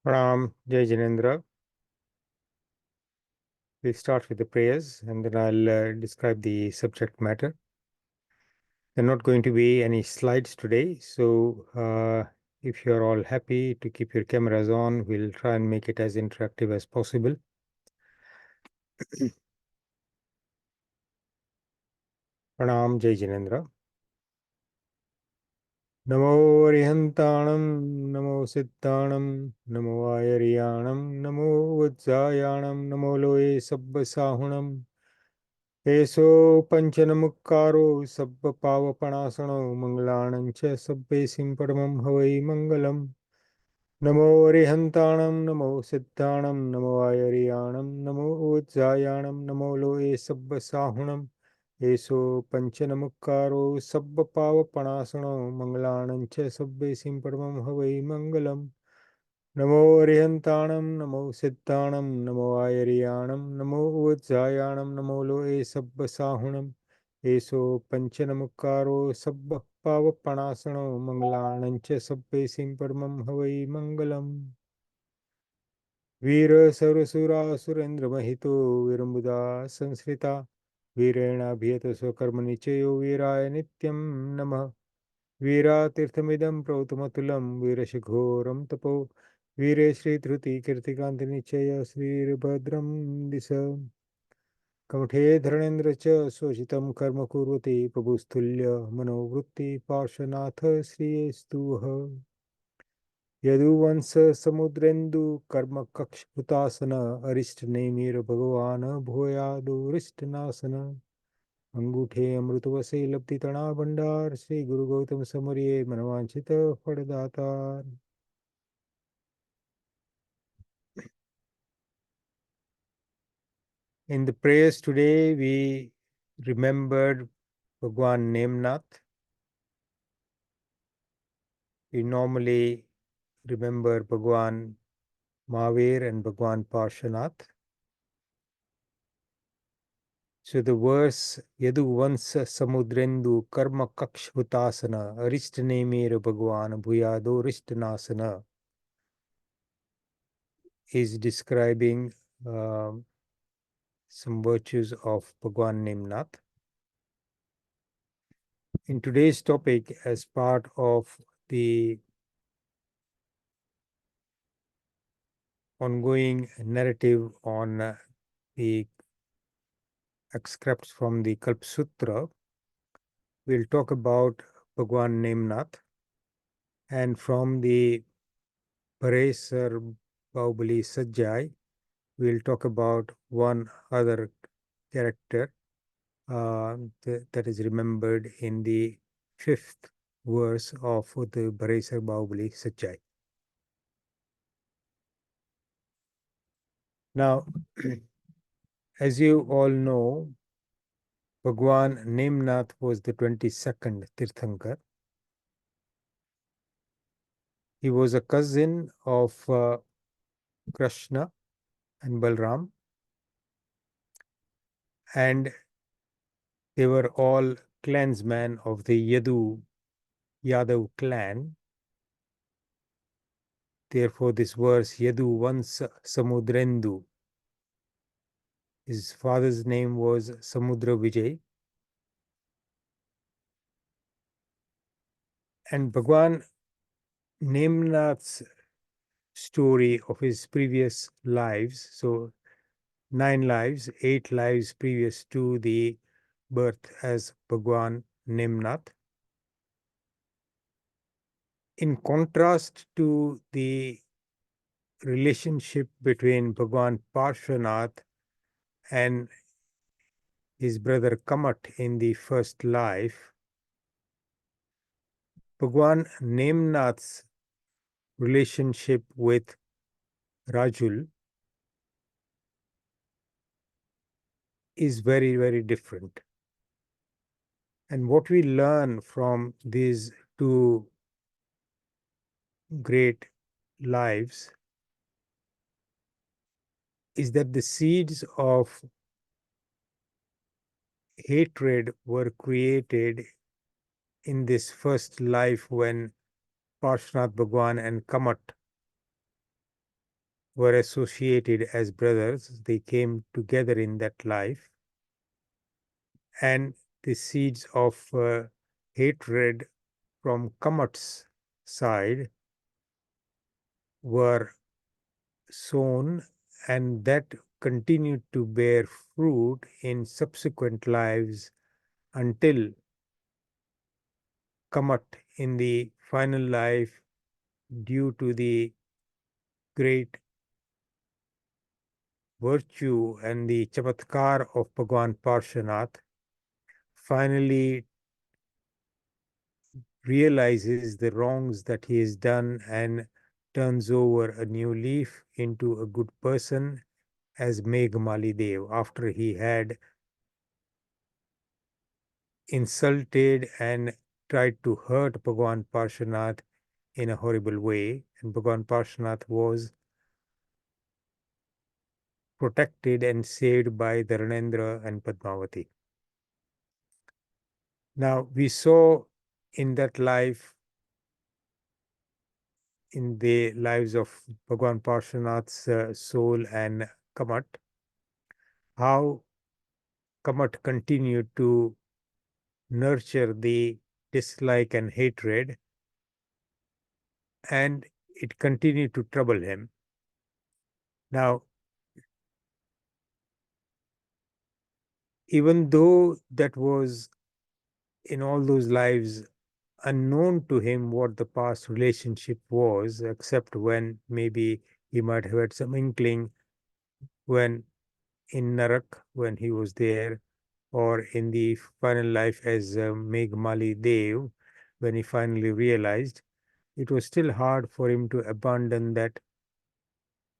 Pranam, Jai Jinendra. We'll start with the prayers and then I'll describe the subject matter. There are not going to be any slides today, so if you're all happy to keep your cameras on, we'll try and make it as interactive as possible. Pranam, Jai Jinendra. Namo Arihantanam, Namo Siddhanam, Namo Ayariyanam, Namo Vajjayanam, Namo Loe Sabbasahunam. Eso Panchanamukaro Sabba Pavapanasano Manglanam Cha Sabbe Simpadamam Havai Mangalam. Namo Arihantanam, Namo Siddhanam, Namo Ayariyanam, Namo Vajjayanam, Namo Loe Sabbasahunam. Eso Panchanamukaro Sabba Pavapanasano Manglanam Cha Sabbe Simpadamam Havai Mangalam. Namo Arihantanam, Namo Siddhanam, Namo Ayariyanam, Namo Vajjayanam, Namo Loe Sabbasahunam. एषो पञ्चनमुक्कारो सब्बः पावपणासनो मङ्गलानं च सब्बेसिं परमं हवै मङ्गलम् वीरसुरसुरासुरेन्द्रमहितो विरम्बुदा संसृता वीरेणाभियत स्वकर्मनिचयो वीराय नित्यं नमः वीरातीर्थमिदं प्रौतमतुलं वीरशिखोरं तपो वीरे श्रीधृतिकीर्तिकान्तिनिचय श्रीर्भद्रं दिश कमठे धरणेन्द्र च शोषितं कर्म कुर्वते प्रभुस्तुल्य मनोवृत्ति पार्श्वनाथ श्रियेस्तु वः यदुवंश समुद्रेन्दु कर्म कक्षुतासन अरिष्ट नेमिर भगवान भूयादुरिष्टनासन अंगूठे अमृतवसे लब्धि तणा भंडार श्री गुरु Gautam समरिये मनवांचित फलदातार. In the prayers today, we remembered Bhagwan Neminath. We normally remember Bhagwan Mahavir and Bhagwan Parshanath. So the verse Yadu Vansa Samudrendu Karma Kakshhutasana Arishtanemir Bhagwan Bhuyado Rishtanasana is describing some virtues of Bhagwan Neminath. In today's topic, as part of the ongoing narrative on the excerpts from the Kalp Sutra, we'll talk about Bhagwan Neminath, and from the Paresar Bahubali Sajjai, we'll talk about one other character that is remembered in the fifth verse of the Paresar Bahubali Sajjai. Now, as you all know, Bhagwan Neminath was the 22nd Tirthankar. He was a cousin of Krishna and Balram, and they were all clansmen of the Yadav clan. Therefore, this verse, Yadu Vansa Samudrendu, his father's name was Samudra Vijay. And Bhagwan Neminath's story of his previous lives, so 9 lives, 8 lives previous to the birth as Bhagwan Neminath. In contrast to the relationship between Bhagwan Parshvanath and his brother Kamat in the first life, Bhagwan Neminath's relationship with Rajul is very, very different. And what we learn from these two great lives is that the seeds of hatred were created in this first life when Parshvanath Bhagwan and Kamat were associated as brothers. They came together in that life. And the seeds of hatred from Kamat's side were sown, and that continued to bear fruit in subsequent lives until Kamat in the final life, due to the great virtue and the chamatkar of Bhagwan Parshvanath, finally realizes the wrongs that he has done and turns over a new leaf into a good person as Meghmali Dev, after he had insulted and tried to hurt Bhagwan Parshvanath in a horrible way, and Bhagwan Parshvanath was protected and saved by Dharanendra and Padmavati. Now, we saw in that life, in the lives of Bhagwan Parshvanath's soul and Kamat, how Kamat continued to nurture the dislike and hatred, and it continued to trouble him. Now, even though that was in all those lives unknown to him what the past relationship was, except when maybe he might have had some inkling when in Narak, when he was there, or in the final life as Meghmali Dev, when he finally realized, it was still hard for him to abandon that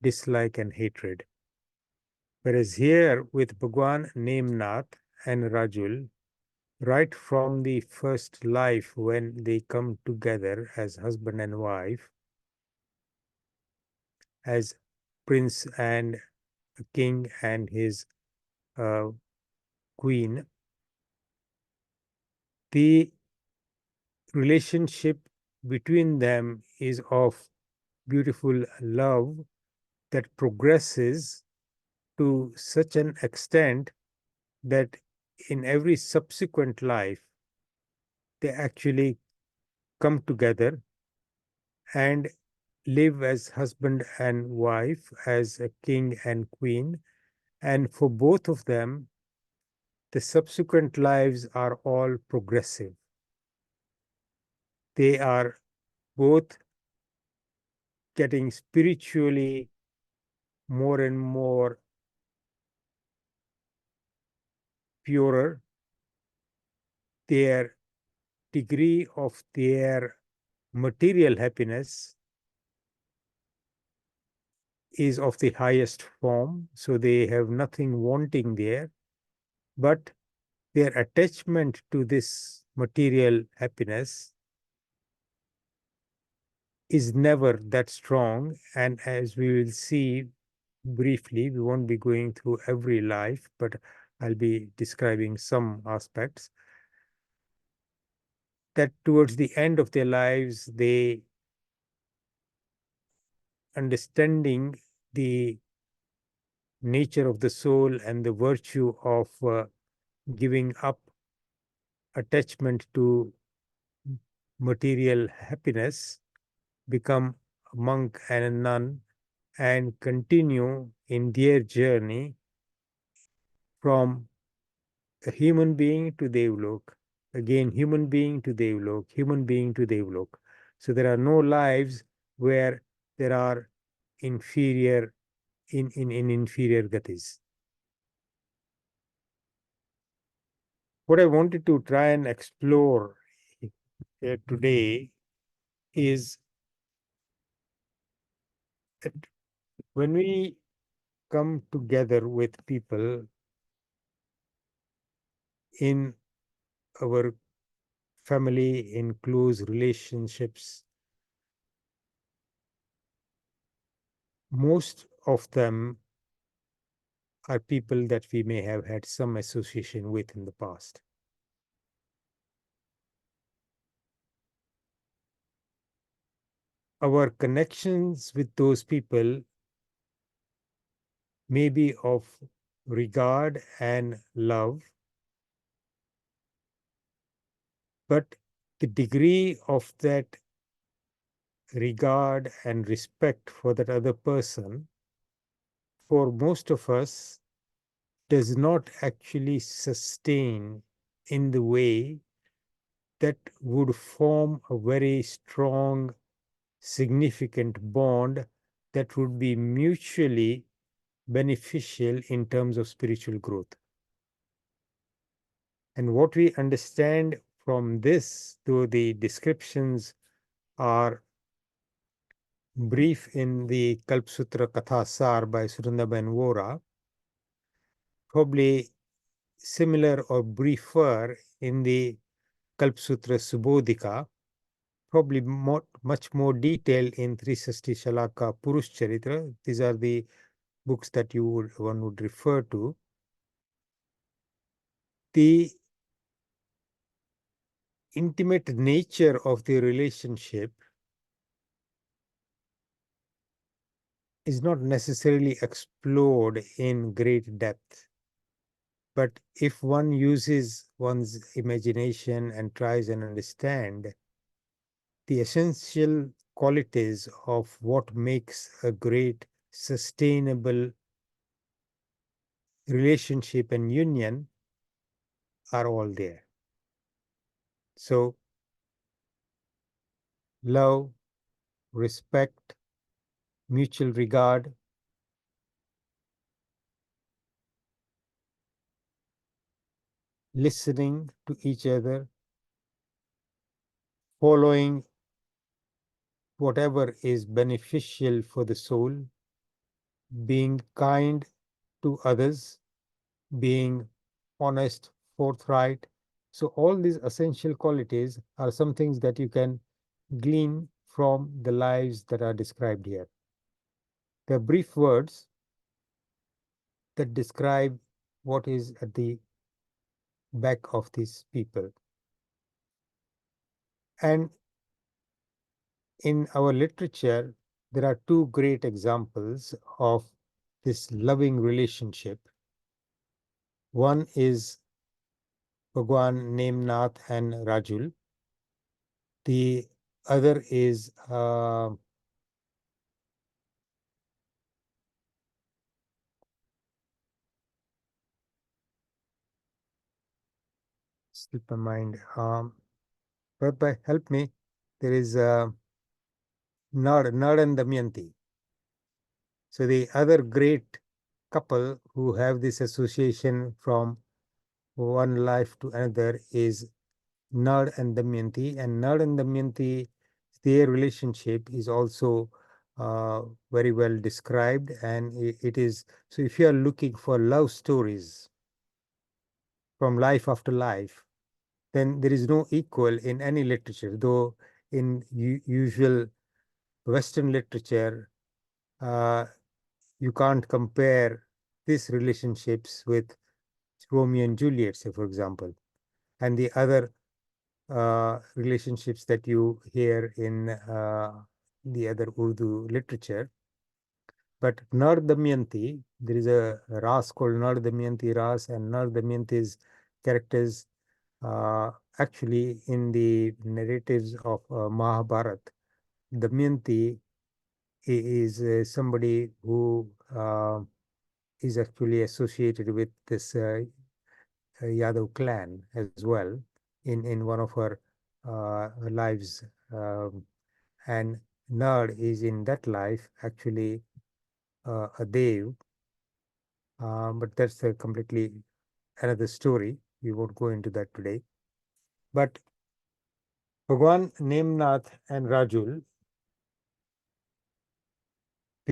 dislike and hatred. Whereas here with Bhagwan, Neminath, and Rajul, right from the first life when they come together as husband and wife, as prince and king and his uh, queen, the relationship between them is of beautiful love that progresses to such an extent that in every subsequent life they actually come together and live as husband and wife, as a king and queen. And for both of them, the subsequent lives are all progressive. They are both getting spiritually more and more purer. Their degree of their material happiness is of the highest form, so they have nothing wanting there, but their attachment to this material happiness is never that strong. And as we will see briefly, we won't be going through every life, but I'll be describing some aspects, that towards the end of their lives, they understanding the nature of the soul and the virtue of giving up attachment to material happiness, become a monk and a nun, and continue in their journey from a human being to Devlok, again human being to Devlok, human being to Devlok. So there are no lives where there are inferior in inferior gatis. What I wanted to try and explore here today is that when we come together with people in our family, in close relationships, most of them are people that we may have had some association with in the past. Our connections with those people may be of regard and love, but the degree of that regard and respect for that other person, for most of us, does not actually sustain in the way that would form a very strong, significant bond that would be mutually beneficial in terms of spiritual growth. And what we understand from this, though the descriptions are brief in the Kalpsutra Katha Sar by Surindaben Vora, probably similar or briefer in the Kalpsutra Subodhika, probably much more detailed in Trisasti Shalaka Purush Charitra. These are the books that one would refer to. The intimate nature of the relationship is not necessarily explored in great depth. But if one uses one's imagination and tries and understand the essential qualities of what makes a great sustainable relationship and union are all there. So love, respect, mutual regard, listening to each other, following whatever is beneficial for the soul, being kind to others, being honest, forthright. So all these essential qualities are some things that you can glean from the lives that are described here. They're brief words that describe what is at the back of these people. And in our literature, there are two great examples of this loving relationship. One is Bhagwan, Neminath, and Rajul. The other is slip my mind. But help me. There is Nar and Damayanti. So the other great couple who have this association from one life to another is Nar and Damayanti, and Nar and Damayanti, their relationship is also very well described, and it is so. If you are looking for love stories from life after life, then there is no equal in any literature. Though in usual Western literature, uh, you can't compare these relationships with Romeo and Juliet, say for example, and the other relationships that you hear in the other Urdu literature. But Nar Damayanti, there is a ras called Nar Damayanti ras, and Nar Damayanti's characters actually in the narratives of Mahabharat, Damayanti is somebody who is actually associated with this Yadav clan as well in one of her lives. And Nard is in that life actually a Dev, but that's a completely another story. We won't go into that today. But Bhagwan, Nemnath, and Rajul,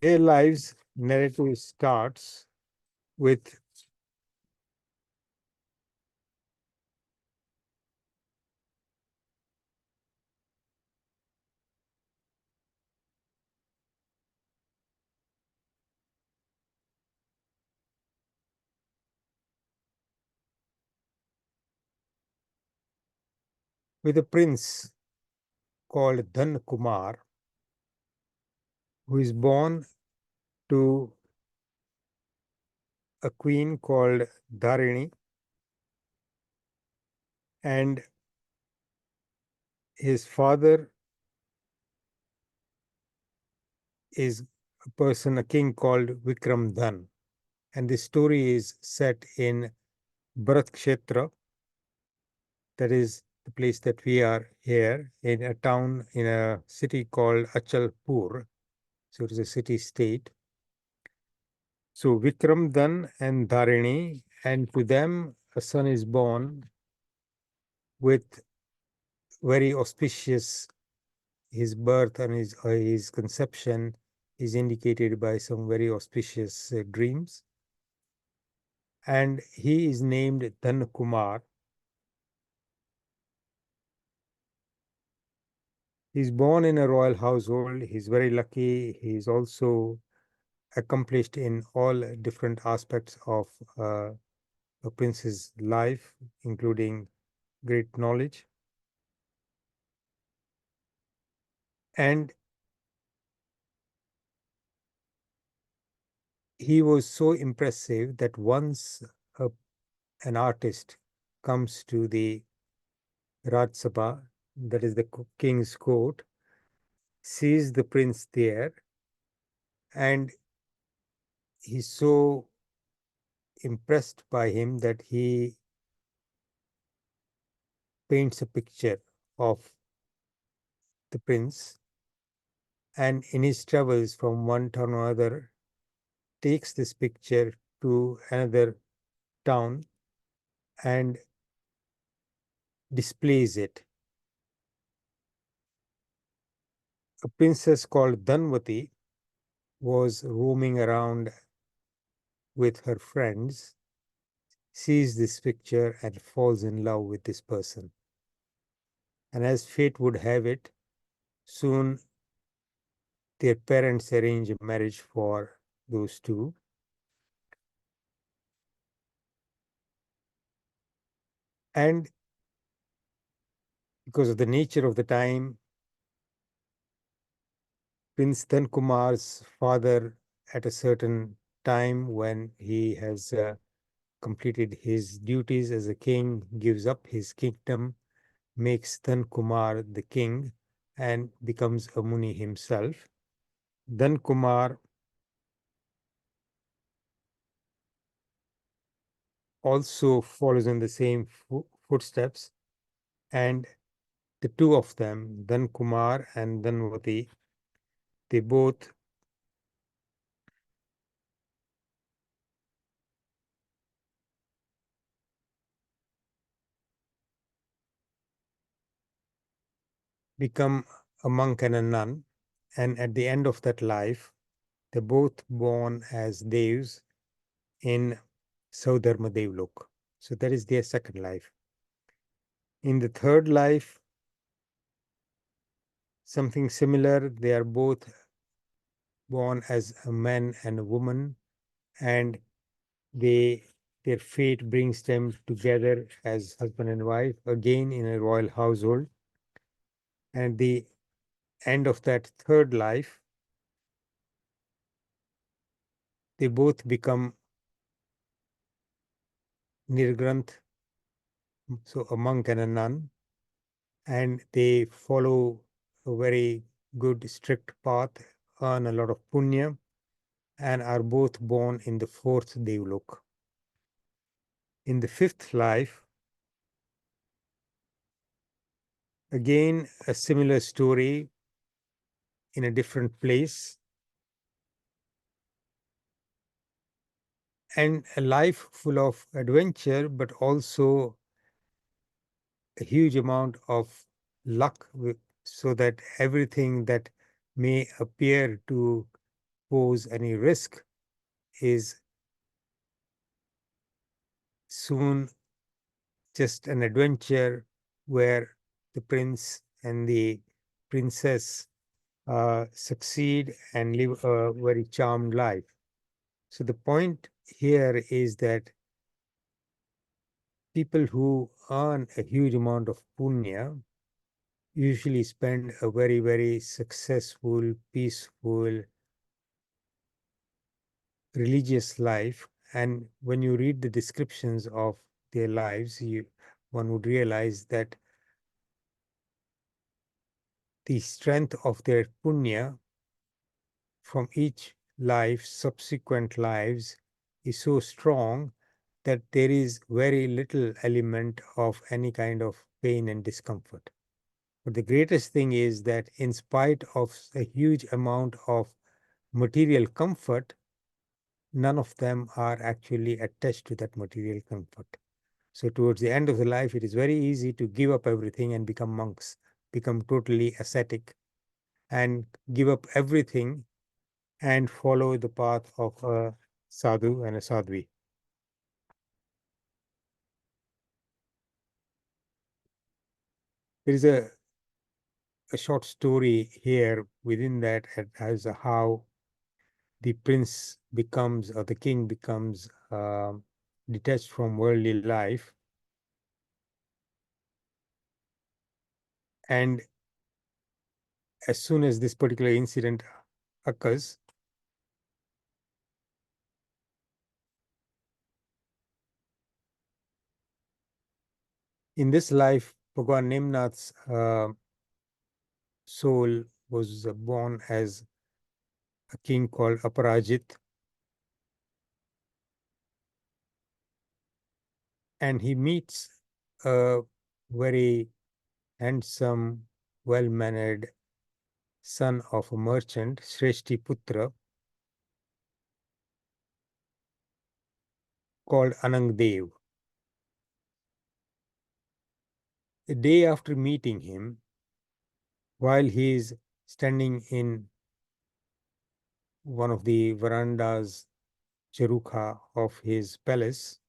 their lives narrative starts with a prince called Dhan Kumar, who is born to a queen called Dharini, and his father is a king called Vikram Dhan. And the story is set in Bharat Kshetra, that is the place that we are here, in a town, in a city called Achalpur. So it is a city state. So Vikram Dhan and Dharini, and to them a son is born with very auspicious. His birth and his conception is indicated by some very auspicious dreams. And he is named Dhan Kumar. He's born in a royal household. He's very lucky. He's also accomplished in all different aspects of a prince's life, including great knowledge. And he was so impressive that once a, an artist comes to the Raj Sabha, that is the king's court, sees the prince there, and he's so impressed by him that he paints a picture of the prince, and in his travels from one town or other takes this picture to another town and displays it. A princess called Dhanvati was roaming around with her friends, sees this picture and falls in love with this person. And as fate would have it, soon their parents arrange a marriage for those two. And because of the nature of the time, Prince Dhankumar's father, at a certain time when he has completed his duties as a king, gives up his kingdom, makes Dhankumar the king, and becomes a Muni himself. Dhankumar also follows in the same footsteps, and the two of them, Dhankumar and Dhanvati, they both become a monk and a nun, and at the end of that life, they're both born as devs in Saudharma Devlok. So that is their second life. In the third life, something similar. They are both born as a man and a woman, and their fate brings them together as husband and wife, again in a royal household. And the end of that third life, they both become Nirgranth, so a monk and a nun, and they follow a very good, strict path, earn a lot of punya, and are both born in the fourth Devlok. In the fifth life, again a similar story in a different place, and a life full of adventure, but also a huge amount of luck, so that everything that may appear to pose any risk is soon just an adventure where the prince and the princess succeed and live a very charmed life. So the point here is that people who earn a huge amount of punya usually spend a very, very successful, peaceful, religious life. And when you read the descriptions of their lives, one would realize that the strength of their punya from each life, subsequent lives, is so strong that there is very little element of any kind of pain and discomfort. But the greatest thing is that in spite of a huge amount of material comfort, none of them are actually attached to that material comfort. So towards the end of the life, it is very easy to give up everything and become monks, become totally ascetic, and give up everything and follow the path of a sadhu and a sadhvi. There is a short story here within that as to how the prince becomes, or the king becomes, detached from worldly life, and as soon as this particular incident occurs, in this life, Bhagwan Neminath's soul was born as a king called Aparajit, and he meets a very handsome, well-mannered son of a merchant, Shreshti Putra, called Anangdev. A day after meeting him, while he is standing in one of the verandas, Charukha of his palace,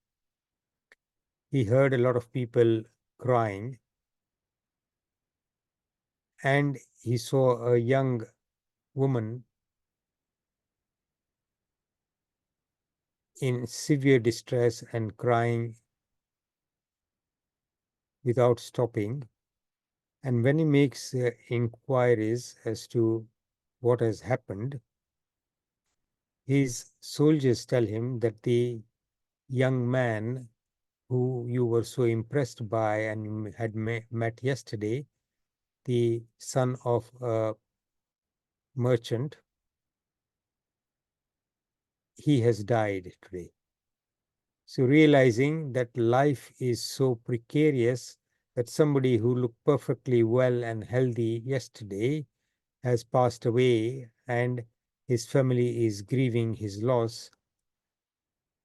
he heard a lot of people crying, and he saw a young woman in severe distress and crying without stopping. And when he makes inquiries as to what has happened, his soldiers tell him that the young man who you were so impressed by and you had met yesterday, the son of a merchant, he has died today. So realizing that life is so precarious that somebody who looked perfectly well and healthy yesterday has passed away and his family is grieving his loss.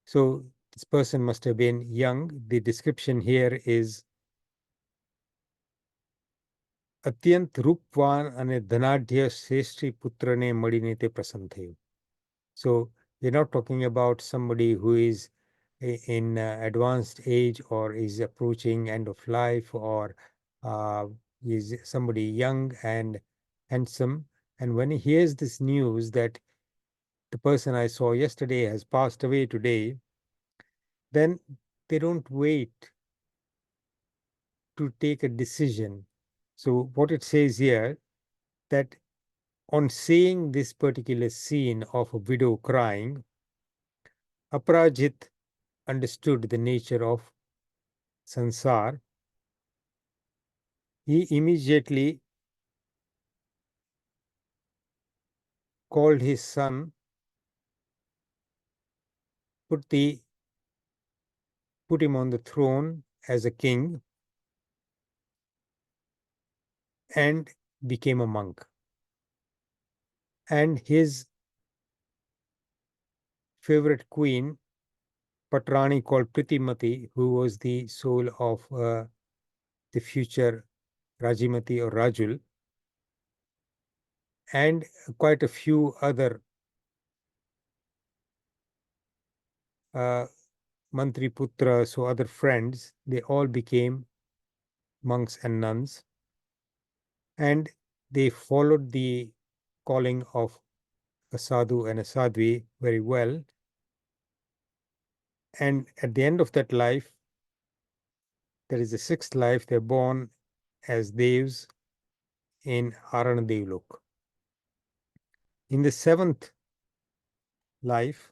So this person must have been young. The description here is અત્યંત રૂપવાન અને ધનાઢ્ય શ્રેષ્ઠી પુત્રને મળીને તે પ્રસન્ન થયું. So we're not talking about somebody who is in advanced age or is approaching end of life or is somebody young and handsome. And when he hears this news that the person I saw yesterday has passed away today, then they don't wait to take a decision. So what it says here, that on seeing this particular scene of a widow crying, Aparajit understood the nature of sansar. He immediately called his son, put him on the throne as a king, and became a monk. And his favorite queen, Patrani called Pritimati, who was the soul of the future Rajimati or Rajul, and quite a few other Mantri Putra, so other friends, they all became monks and nuns, and they followed the calling of a sadhu and a sadhvi very well. And at the end of that life, there is a sixth life, they're born as devs in Arana Devlok. In the seventh life,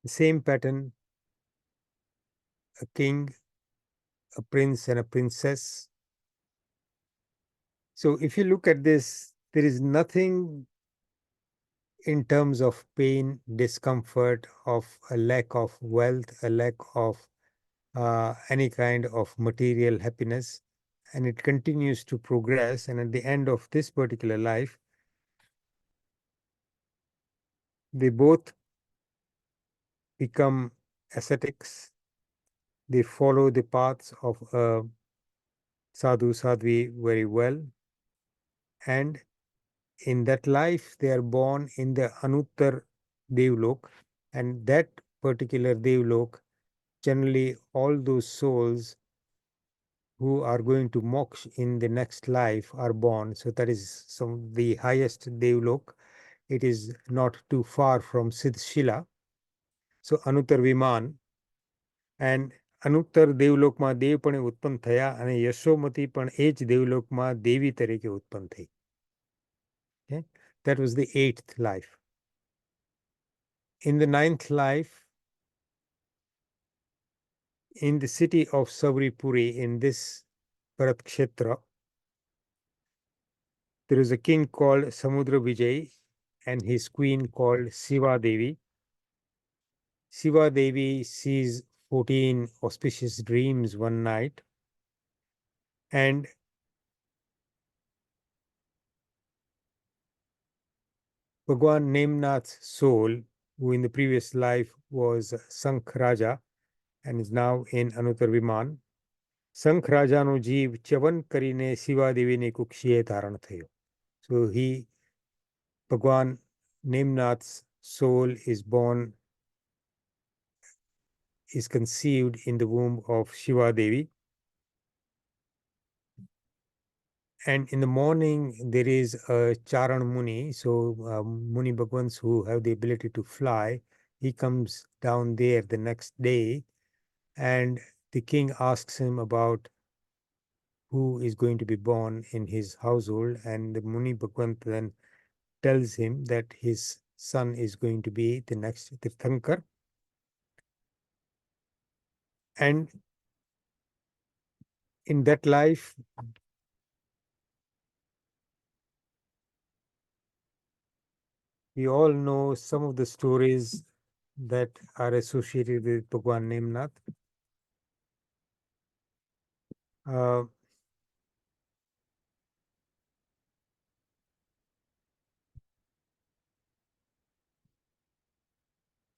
the same pattern, a king, a prince, and a princess. So if you look at this, there is nothing in terms of pain, discomfort, of a lack of wealth, a lack of any kind of material happiness, and it continues to progress. And at the end of this particular life, they both become ascetics. They follow the paths of sadhu, sadhvi very well. And in that life, they are born in the Anuttar Devlok. And that particular Devlok, generally all those souls who are going to moksha in the next life are born. So that is the highest Devlok. it is not too far from Siddhshila. So Anutar Viman, and અનુત્તર દેવલોકમાં દેવ પણ ઉત્પન્ન થયા અને યશોમતી પણ એ જ દેવલોકમાં દેવી તરીકે ઉત્પન્ન થઈ. Okay? That was the 8th life. In the 9th life, in the city of Savripuri, in this Bharat Kshetra, there is a king called Samudra Vijay and his queen called Siva Devi. Siva Devi sees 14 auspicious dreams one night, and Bhagwan Neminath's soul, who in the previous life was Sankh Raja and is now in Anutar Viman, Sankh Rajaનો જીવ ચ્યવન કરીને શિવાદેવીની કુક્ષીએ ધારણ થયો. So Bhagwan Neminath's soul is conceived in the womb of Shiva Devi. And in the morning, there is a Charan Muni. So Muni Bhagwans who have the ability to fly, he comes down there the next day, and the king asks him about who is going to be born in his household. And the Muni Bhagwan then tells him that his son is going to be the next Tirthankar. And in that life, we all know some of the stories that are associated with Bhagwan Neminath.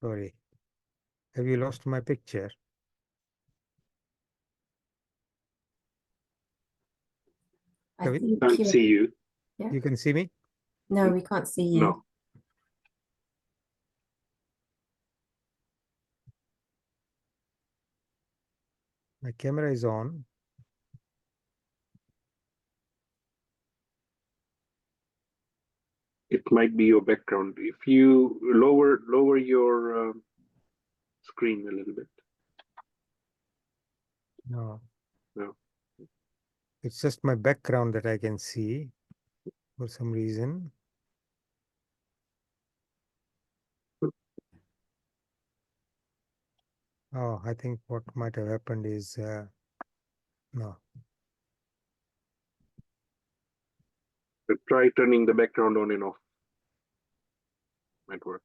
Sorry, have you lost my picture? I can't see you. Yeah. You can see me? No, we can't see you. No. My camera is on. It might be your background. If you lower your screen a little bit. No. No. It's just my background that I can see for some reason. Oh, I think what might have happened is no. Try turning the background on and off. Might work.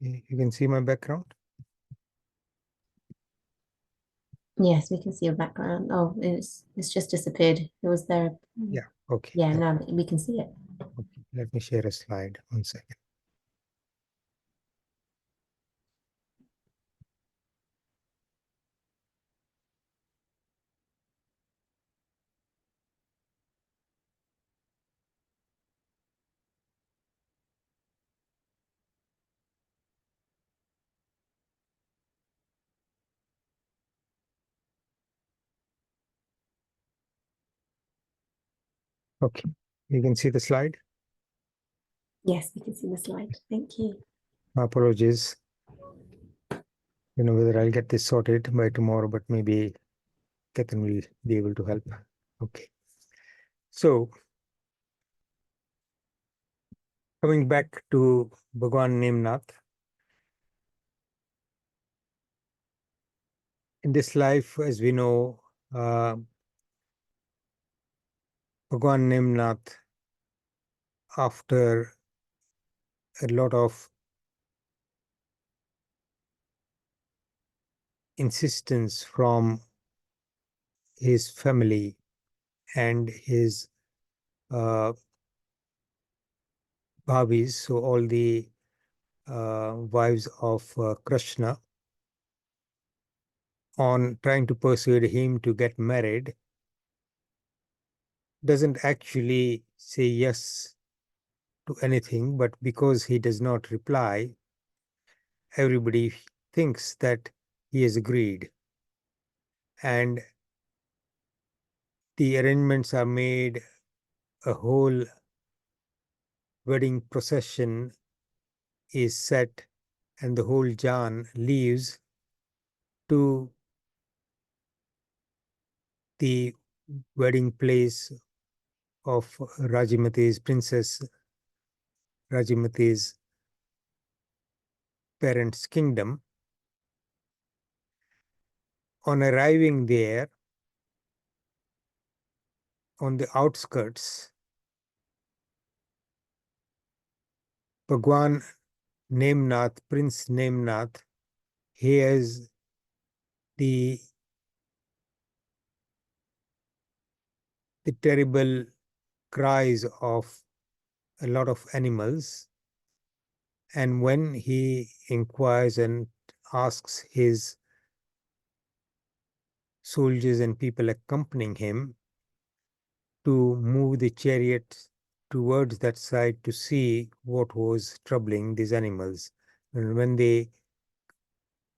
You can see my background? Yes, we can see your background. Oh, it's just disappeared. It was there. Yeah, okay. Yeah, now we can see it. Okay. Let me share a slide. 1 second. Okay, you can see the slide? Yes, we can see the slide. Thank you. My apologies. You know whether I'll get this sorted by tomorrow, but maybe Ketan will be able to help. Okay. So, coming back to Bhagwan Neminath. In this life, as we know, Bhagwan Neminath, after a lot of insistence from his family and his bhabis, so all the wives of Krishna, on trying to persuade him to get married, doesn't actually say yes to anything, but because he does not reply, everybody thinks that he has agreed, and the arrangements are made. A whole wedding procession is set, and the whole Jan leaves to the wedding place of Rajimati's Princess Rajimati's parents' kingdom. On arriving there, on the outskirts, Bhagwan Neminath, Prince Neminath, hears the terrible cries of a lot of animals, and when he inquires and asks his soldiers and people accompanying him to move the chariot towards that side to see what was troubling these animals. And when they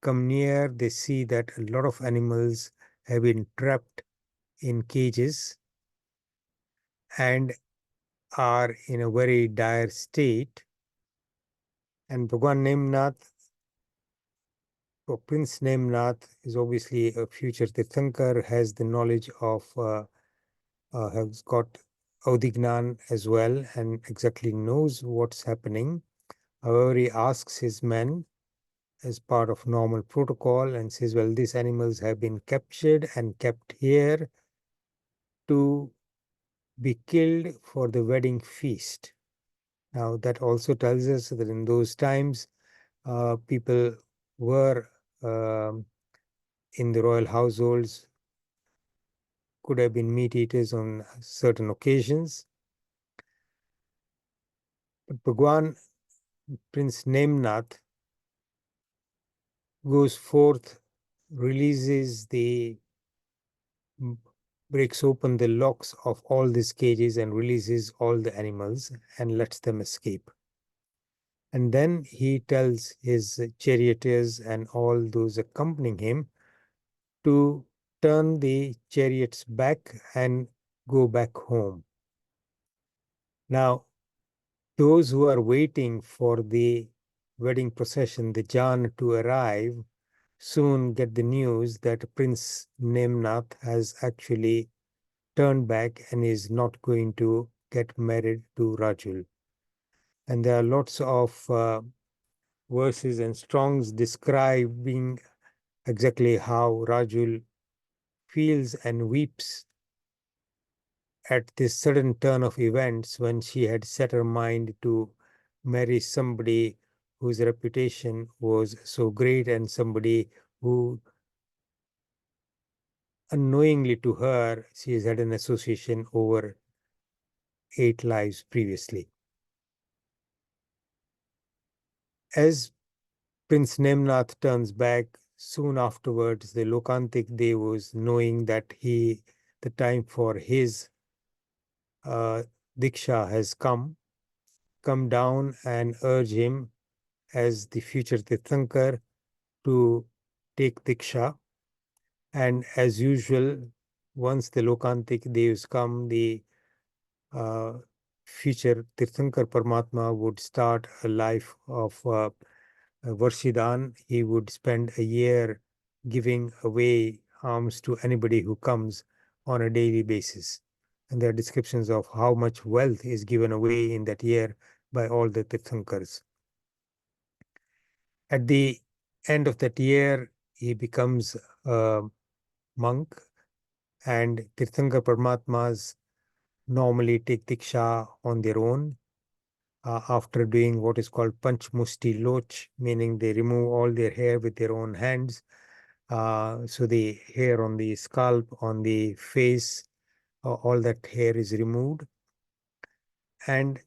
come near, they see that a lot of animals have been trapped in cages and are in a very dire state. And Bhagwan Nemnath, or Prince Nemnath, is obviously a future Tirthankar, has the knowledge of, has got Audignan as well, and exactly knows what's happening. However, he asks his men as part of normal protocol and says, well, these animals have been captured and kept here to be killed for the wedding feast. Now, that also tells us that in those times, people were in the royal households, could have been meat eaters on certain occasions. But Bhagwan, Prince Nemnath, goes forth, releases the, breaks open the locks of all these cages and releases all the animals and lets them escape. And then he tells his charioteers and all those accompanying him to turn the chariots back and go back home. Now, those who are waiting for the wedding procession, the Jan, to arrive, soon get the news that Prince Nemnath has actually turned back and is not going to get married to Rajul. And there are lots of verses and songs describing exactly how Rajul feels and weeps at this sudden turn of events when she had set her mind to marry somebody whose reputation was so great and somebody who unknowingly to her she has had an association over 8 lives previously. As Prince Nemnath turns back, soon afterwards the Lokantik Devas, knowing that the time for his Diksha has come down and urge him as the future Tirthankar to take Diksha. And as usual, once the Lokantik Devs come, the future Tirthankar Paramatma would start a life of Varshidan. He would spend a year giving away alms to anybody who comes on a daily basis. And there are descriptions of how much wealth is given away in that year by all the Tirthankars. At the end of that year, he becomes a monk, and Tirthankar Paramatmas normally take Diksha on their own after doing what is called Panch Musti Loch, meaning they remove all their hair with their own hands. So the hair on the scalp, on the face, all that hair is removed. And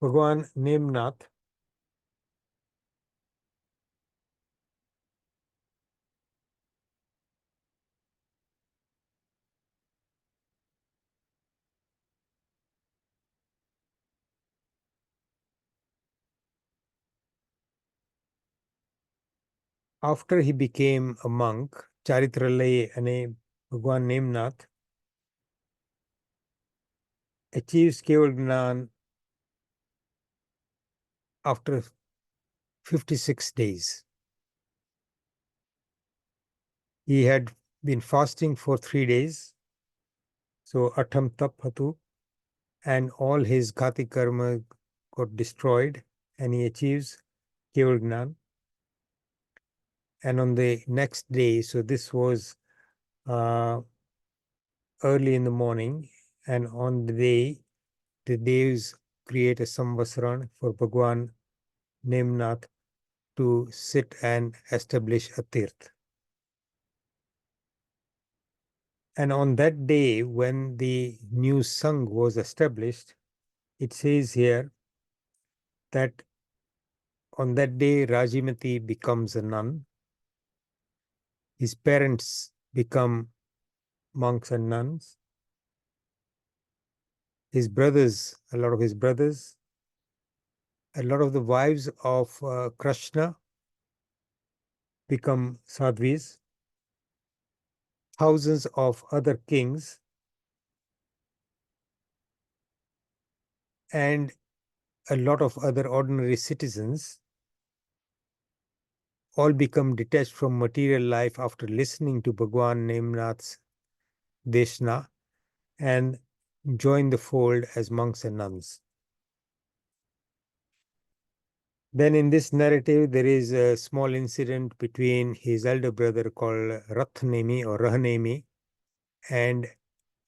Bhagwan Nemnath After he became a monk, Charitralaya and Bhagwan Neminath achieves Keval Gnan after 56 days. He had been fasting for 3 days, so Atam Tap Hatu, and all his Ghati karma got destroyed, and he achieves Keval Gnan. And on the next day, so this was early in the morning, and on the Devs create a Samvasaran for Bhagwan Neminath to sit and establish a tirth. And on that day, when the new Sangh was established, it says here that on that day, Rajimati becomes a nun. His parents become monks and nuns. His brothers, a lot of his brothers, a lot of the wives of Krishna become sadhvis. Thousands of other kings and a lot of other ordinary citizens all become detached from material life after listening to Bhagwan Neminath's Deshna and join the fold as monks and nuns. Then in this narrative, there is a small incident between his elder brother called Rathnemi or Rahanemi and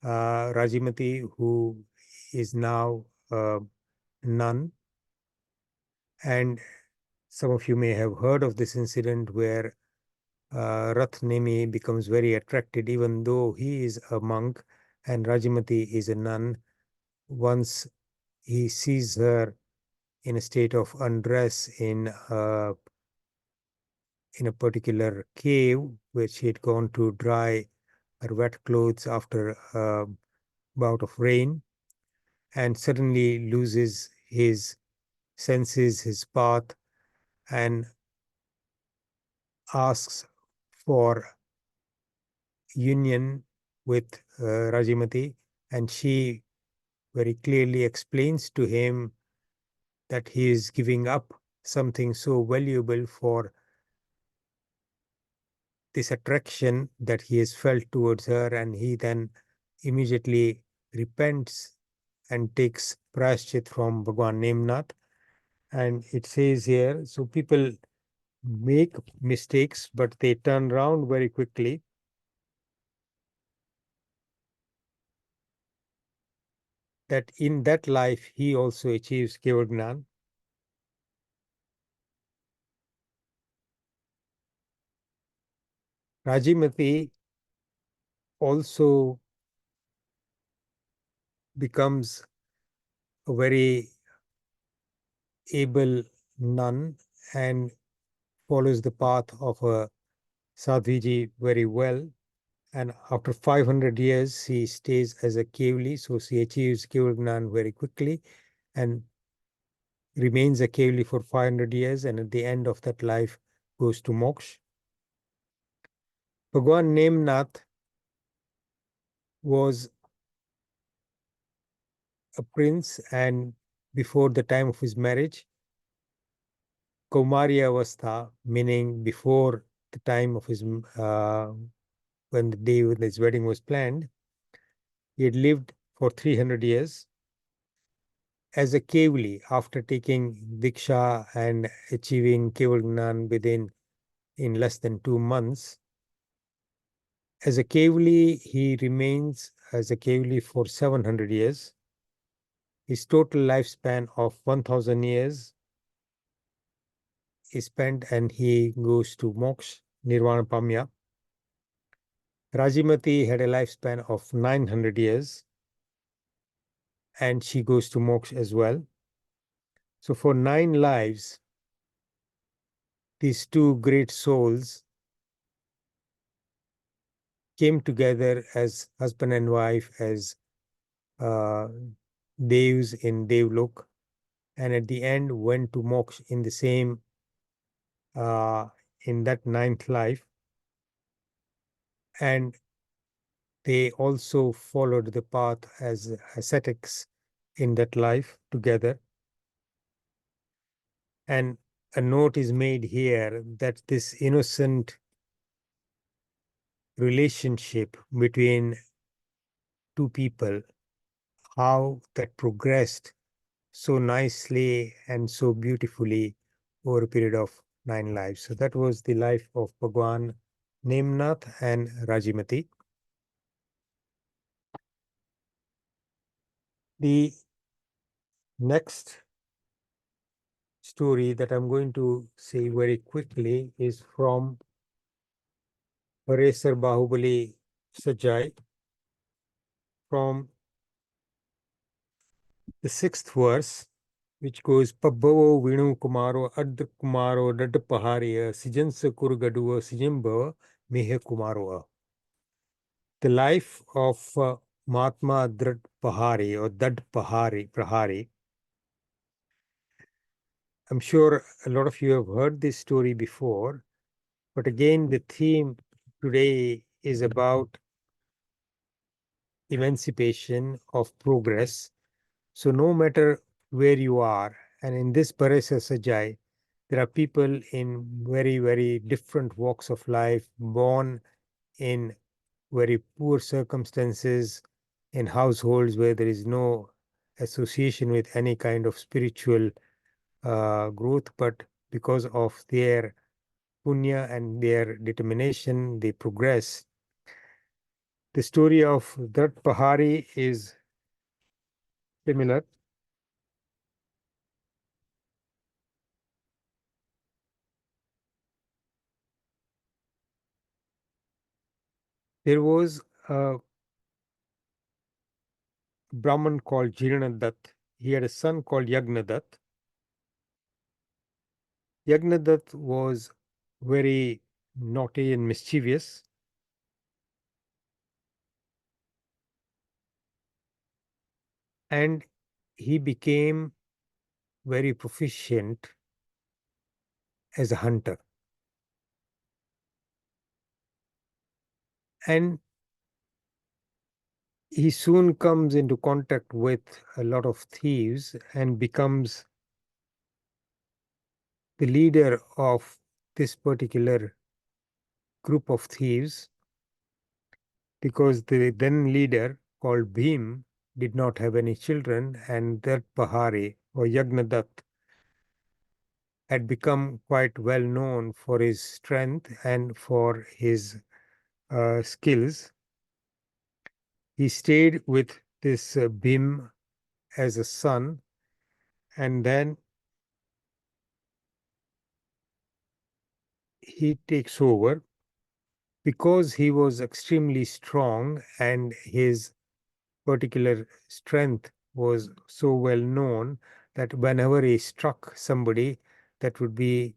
Rajimati, who is now a nun. And some of you may have heard of this incident where Rathnemi becomes very attracted, even though he is a monk and Rajimati is a nun. Once he sees her in a state of undress in a particular cave where she had gone to dry her wet clothes after a bout of rain, and suddenly loses his senses, his path, and asks for union with Rajimati, and she very clearly explains to him that he is giving up something so valuable for this attraction that he has felt towards her, and he then immediately repents and takes prashchit from Bhagwan Neminath. And it says here, so people make mistakes, but they turn around very quickly. That in that life, he also achieves Keval Gnan. Rajimati also becomes a very able nun and follows the path of a sadhviji very well. And after 500 years, she stays as a Kevali, so she achieves Keval Gnan very quickly and remains a Kevali for 500 years, and at the end of that life goes to moksha. Bhagwan Neminath was a prince, and before the time of his marriage, Kaumari Avastha, meaning before the time of his, when the day when his wedding was planned, he had lived for 300 years. As a Kevali, after taking Diksha and achieving Keval Gnan in less than 2 months, as a Kevali, he remains as a Kevali for 700 years. His total lifespan of 1000 years is spent, and he goes to moksha, nirvana pamya. Rajimati had a lifespan of 900 years, and she goes to moksha as well. So for 9 lives, these two great souls came together as husband and wife, as devs in Devlok, and at the end went to moksha in the same in that ninth life, and they also followed the path as ascetics in that life together. And a note is made here that this innocent relationship between two people, how that progressed so nicely and so beautifully over a period of 9 lives. So that was the life of Bhagwan Neminath and Rajimati. The next story that I'm going to say very quickly is from Paresar Bahubali Sajai, from the 6th verse, which goes Pabbavo Vinu Kumaro Ad Kumaro Dad Pahariya Sijansa Kurgaduva Sijambava Mehe Kumaro. The life of Mahatma Dad Pahari or Dad Prahari. I'm sure a lot of you have heard this story before, but again, the theme today is about emancipation of progress. So no matter where you are, and in this Paresa Sajai, there are people in very, very different walks of life, born in very poor circumstances, in households where there is no association with any kind of spiritual growth, but because of their punya and their determination, they progress. The story of Drat Pahari is similar. There was a Brahman called Jirnadatt. He had a son called Yagnadatt. Yagnadatt was very naughty and mischievous. And he became very proficient as a hunter. And he soon comes into contact with a lot of thieves and becomes the leader of this particular group of thieves, because the then leader called Bhim did not have any children, and that Pahari or Yagnadatt had become quite well known for his strength and for his skills. He stayed with this Bhim as a son, and then he takes over because he was extremely strong and his particular strength was so well known that whenever he struck somebody, that would be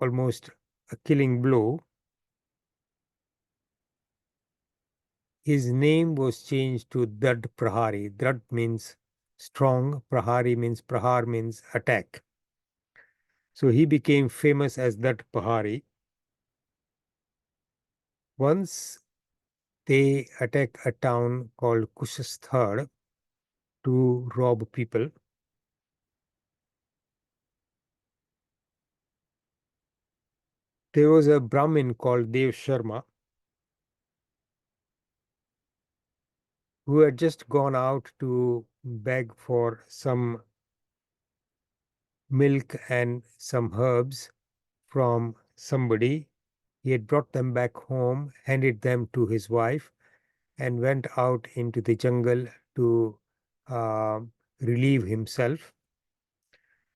almost a killing blow. His name was changed to Dad Prahari. Dad means strong, Prahar means attack. So he became famous as Dad Prahari. Once they attack a town called Kushasthar to rob people. There was a Brahmin called Dev Sharma who had just gone out to beg for some milk and some herbs from somebody. He had brought them back home, handed them to his wife, and went out into the jungle to uh, relieve himself.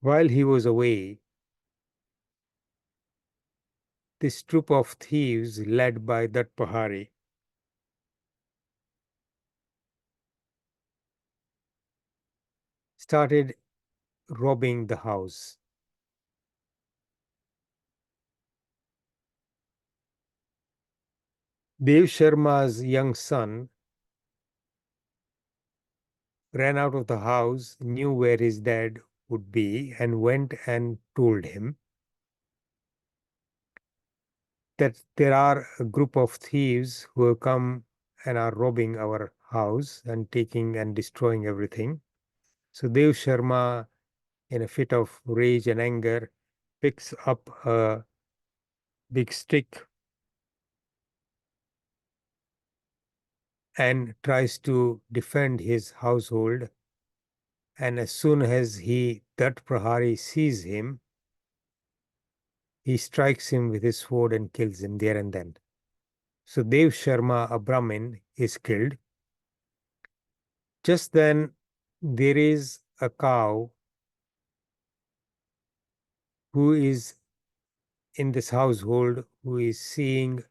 While he was away, this troop of thieves, led by that Pahari, started robbing the house. Dev Sharma's young son ran out of the house, knew where his dad would be, and went and told him. that there are a group of thieves who have come and are robbing our house and taking and destroying everything. So Dev Sharma, in a fit of rage and anger, picks up a big stick and tries to defend his household. And as soon as that Prahari sees him, he strikes him with his sword and kills him there and then. So Dev Sharma, a Brahmin, is killed. Just then, there is a cow who is in this household who is seeing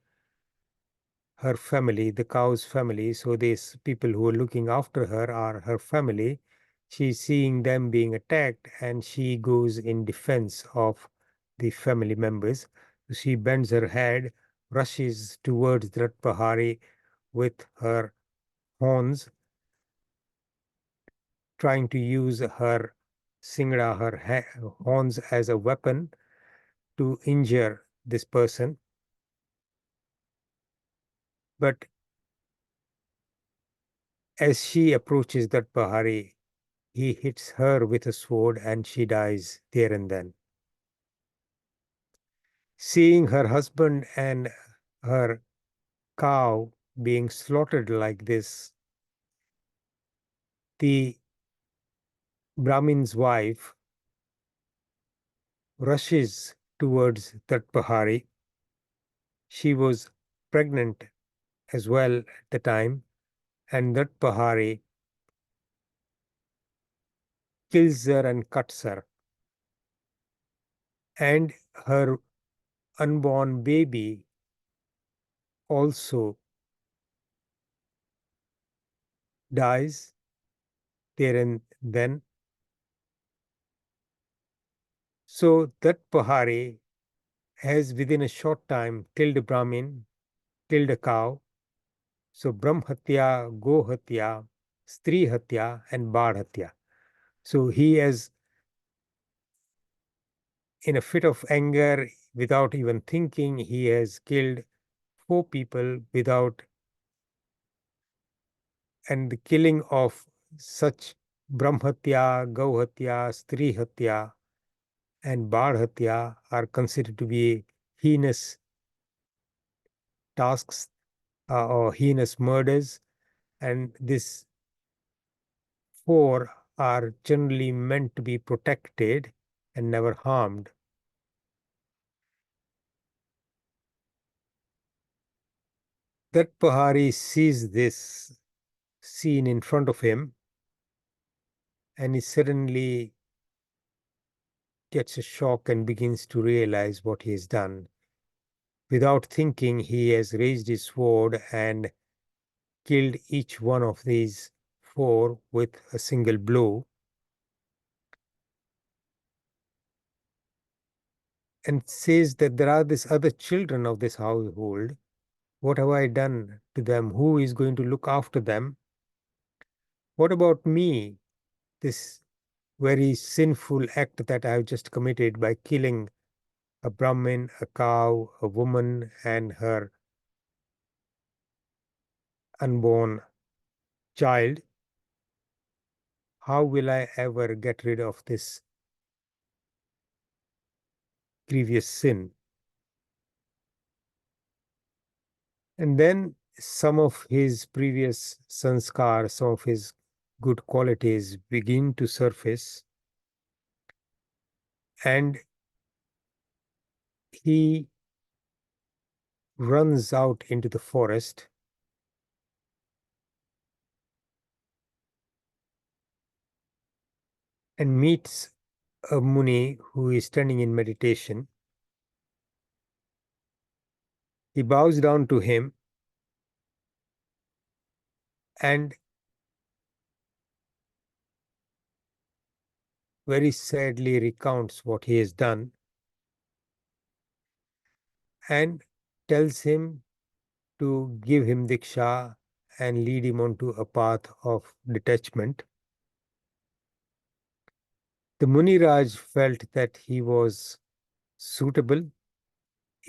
her family, the cow's family. So these people who are looking after her are her family. She's seeing them being attacked and she goes in defense of the family members. She bends her head, rushes towards that Pahari with her horns, trying to use her singda, her horns as a weapon to injure this person. But as she approaches that Pahari, he hits her with a sword and she dies there and then. Seeing her husband and her cow being slaughtered like this, the Brahmin's wife rushes towards that Pahari. She was pregnant as well at the time, and that Pahari kills her and cuts her. And her unborn baby also dies there and then. So that Pahari has within a short time killed a Brahmin, killed a cow. So Brahmhatya, Gohatya, Stri Hatya, and Bad Hatya. So he has, in a fit of anger, without even thinking, he has killed 4 people without, and the killing of such Brahmhatya, Gauhatya, Stri Hatya, and Bad Hatya are considered to be heinous tasks or heinous murders, and these 4 are generally meant to be protected and never harmed. That Pahari sees this scene in front of him and he suddenly gets a shock and begins to realize what he has done. Without thinking, he has raised his sword and killed each one of these 4 with a single blow, and says that there are these other children of this household. What have I done to them? Who is going to look after them? What about me? This very sinful act that I have just committed by killing a Brahmin, a cow, a woman, and her unborn child. How will I ever get rid of this previous sin? And then some of his previous sanskar, some of his good qualities begin to surface, and he runs out into the forest and meets a Muni who is standing in meditation. He bows down to him and very sadly recounts what he has done and tells him to give him diksha and lead him onto a path of detachment. The Muniraj felt that he was suitable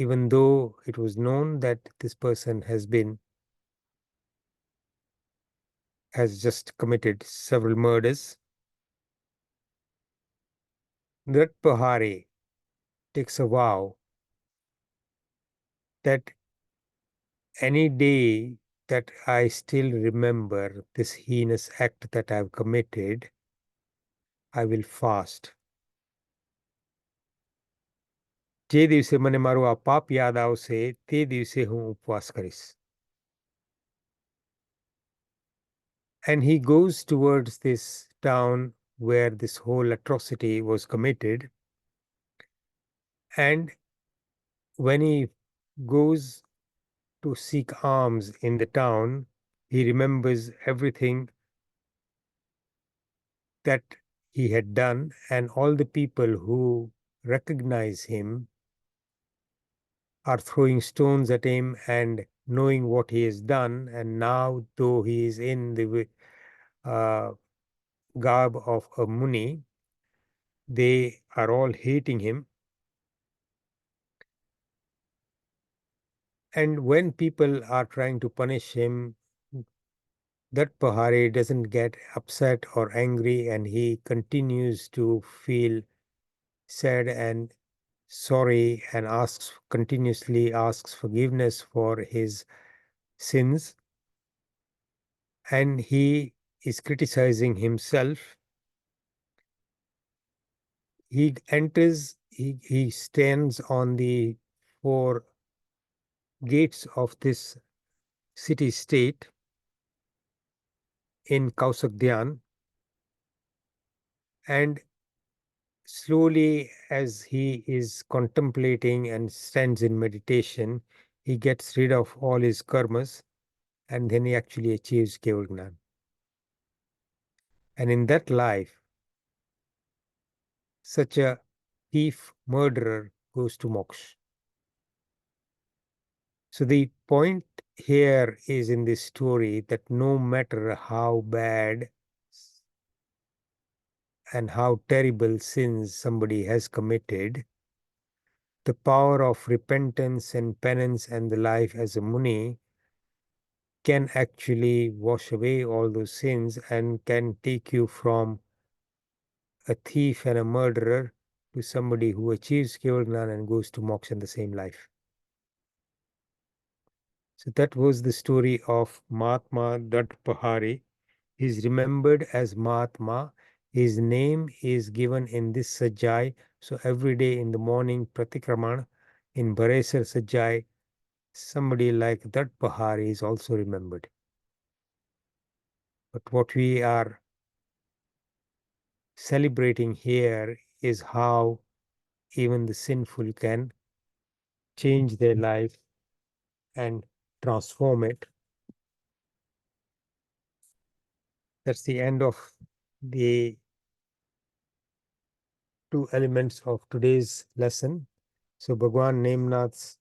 even though it was known that this person has just committed several murders, that Pahare takes a vow that any day that I still remember this heinous act that I've committed, I will fast. જે દિવસે મને મારું આ પાપ યાદ આવશે તે દિવસે હું ઉપવાસ કરીશ. And he goes towards this town where this whole atrocity was committed. And when he goes to seek alms in the town, he remembers everything that he had done, and all the people who recognize him are throwing stones at him and knowing what he has done. And now, though he is in the garb of a Muni, they are all hating him. And when people are trying to punish him, that Pahare doesn't get upset or angry, and he continues to feel sad and sorry and continuously asks forgiveness for his sins. And he is criticizing himself. He stands on the 4 gates of this city state in Kausakdyan, and slowly, as he is contemplating and stands in meditation, he gets rid of all his karmas, and then he actually achieves Keval Gnan. And in that life, such a thief, murderer goes to moksha. So the point here is in this story that no matter how bad and how terrible sins somebody has committed, the power of repentance and penance and the life as a Muni can actually wash away all those sins and can take you from a thief and a murderer to somebody who achieves Keval Gnan and goes to moksha in the same life. So that was the story of Mahatma Dutt Pahare. He is remembered as Mahatma. His name is given in this Sajjai. So every day in the morning, Pratikraman in Baresar Sajjai, somebody like Dutt Pahare is also remembered. But what we are celebrating here is how even the sinful can change their life and transform it. That's the end of the 2 elements of today's lesson. So Bhagwan Neminath's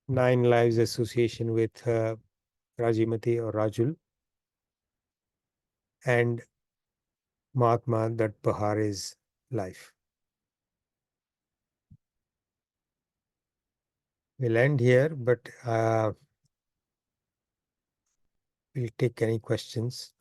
9 lives association with Rajimati or Rajul, and Mahatma Dutt Pahare's life. We'll end here, but we'll take any questions.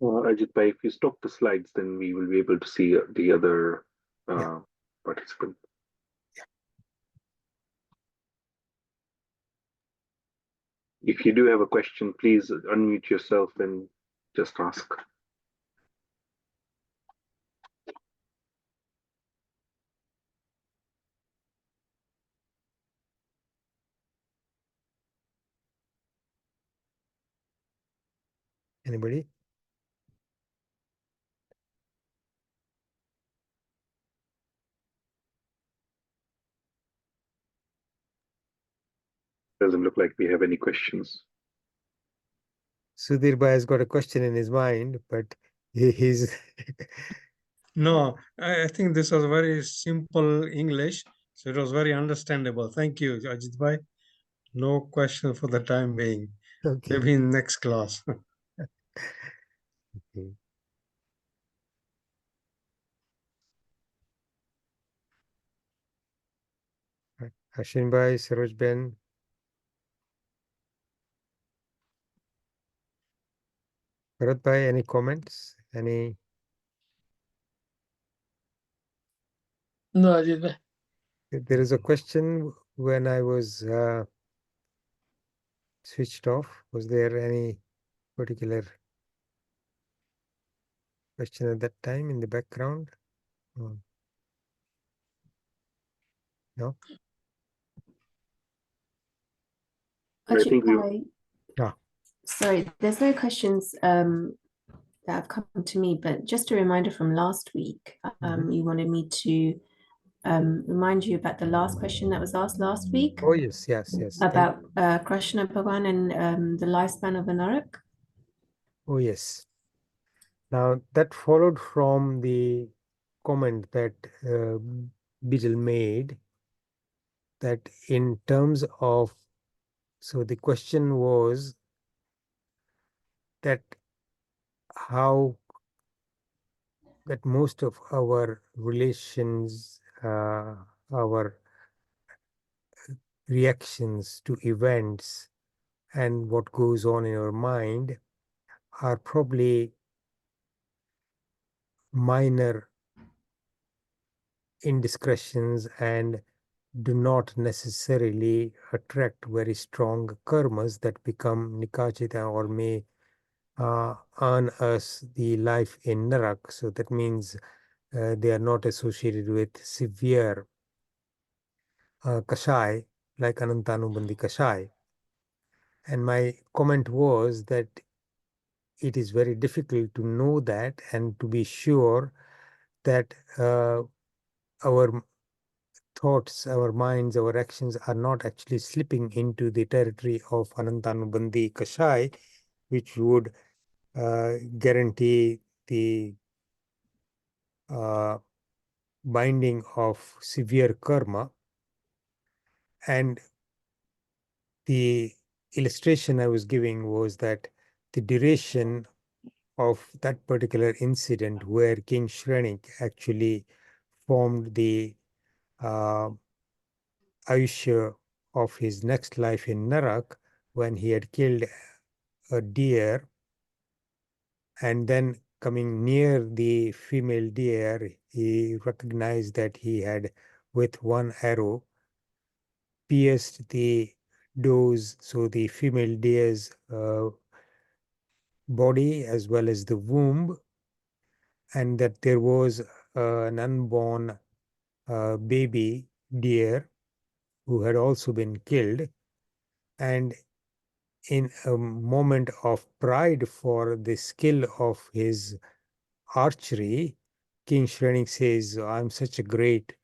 Ajitbhai, if you stop the slides, then we will be able to see the other participant. If you do have a question, please unmute yourself and just ask. Anybody? Doesn't look like we have any questions. Sudhir Bhai has got a question in his mind, but he's No, I think this was very simple English, so it was very understandable. Thank you, Ajitbhai. No question for the time being. Okay. Maybe in next class. Okay. Hashin Bhai, Saroj Ben. Bharat Bhai, any comments? Any? No, Ajitbhai. There is a question when I was switched off. Was there any particular question at that time in the background? Oh, no? I think we Ajitbhai, Ah, sorry, there's no questions that have come to me, but just a reminder from last week, you wanted me to remind you about the last question that was asked last week oh, yes. Thank about you. Krishna Bhagwan and the lifespan of a Narak. Oh, yes. Now, that followed from the comment that Bijal made that in terms of, so the question was that how that most of our relations, our reactions to events and what goes on in our mind are probably minor indiscretions and do not necessarily attract very strong karmas that become nikachita or may earn us the life in narak. So that means they are not associated with severe kashai like Anantanubandhi kashai. And my comment was that it is very difficult to know that and to be sure that our thoughts, our minds, our actions are not actually slipping into the territory of Anantanubandhi Kashai, which would guarantee the binding of severe karma. And the illustration I was giving was that the duration of that particular incident where King Shrenik actually formed the Ayushya of his next life in Narak when he had killed a deer and then coming near the female deer, he recognized that he had with one arrow pierced the doe's, so the female deer's body as well as the womb, and that there was an unborn baby deer who had also been killed. And in a moment of pride for the skill of his archery, King Shrenik says, I'm such a great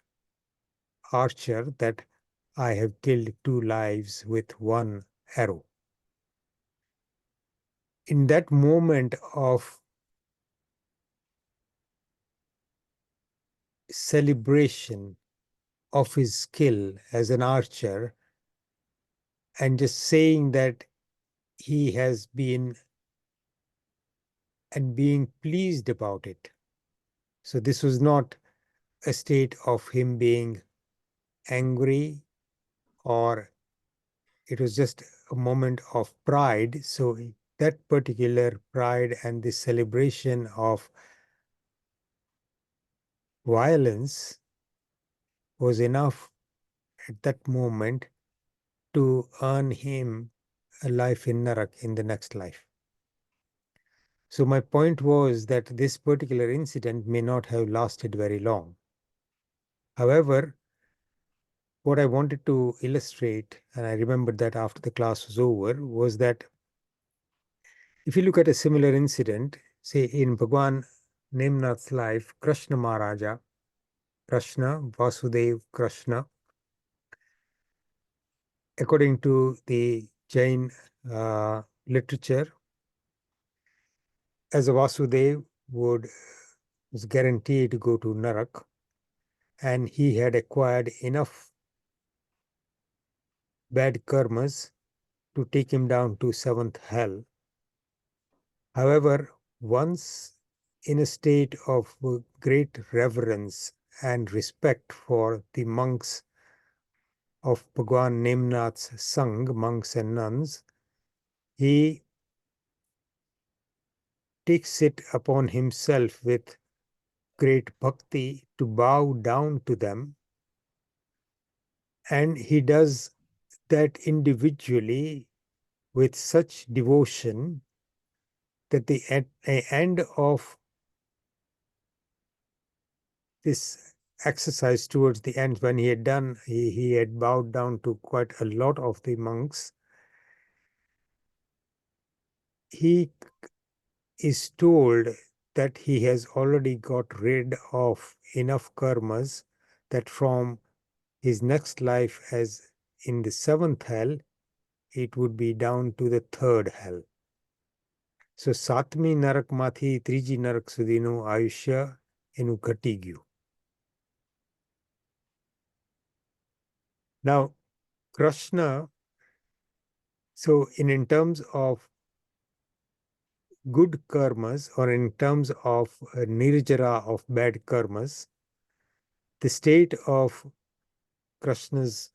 archer that I have killed 2 lives with one arrow. In that moment of celebration of his skill as an archer and just saying that he has been and being pleased about it. So this was not a state of him being angry, or it was just a moment of pride. So that particular pride and the celebration of violence was enough at that moment to earn him a life in Narak in the next life. So my point was that this particular incident may not have lasted very long. However, what I wanted to illustrate, and I remembered that after the class was over, was that if you look at a similar incident, say in Bhagwan Neminath's life, Krishna Maharaja, Krishna, Vasudev, Krishna, according to the Jain literature, as a Vasudev was guaranteed to go to Narak, and he had acquired enough bad karmas to take him down to seventh hell. However, once in a state of great reverence and respect for the monks of Bhagwan Neminath's Sangh, monks and nuns, he takes it upon himself with great bhakti to bow down to them, and he does that individually with such devotion that at the end of this exercise, towards the end, when he had done, he had bowed down to quite a lot of the monks, he is told that he has already got rid of enough karmas that from his next life, as in the seventh hell, it would be down to the third hell. So સાતમી નરકમાંથી ત્રીજી નરક સુધીનું આયુષ્ય એનું ઘટી ગયું. Now, Krishna, so in terms of good karmas, or in terms of nirjara of bad karmas, the state of Krishna's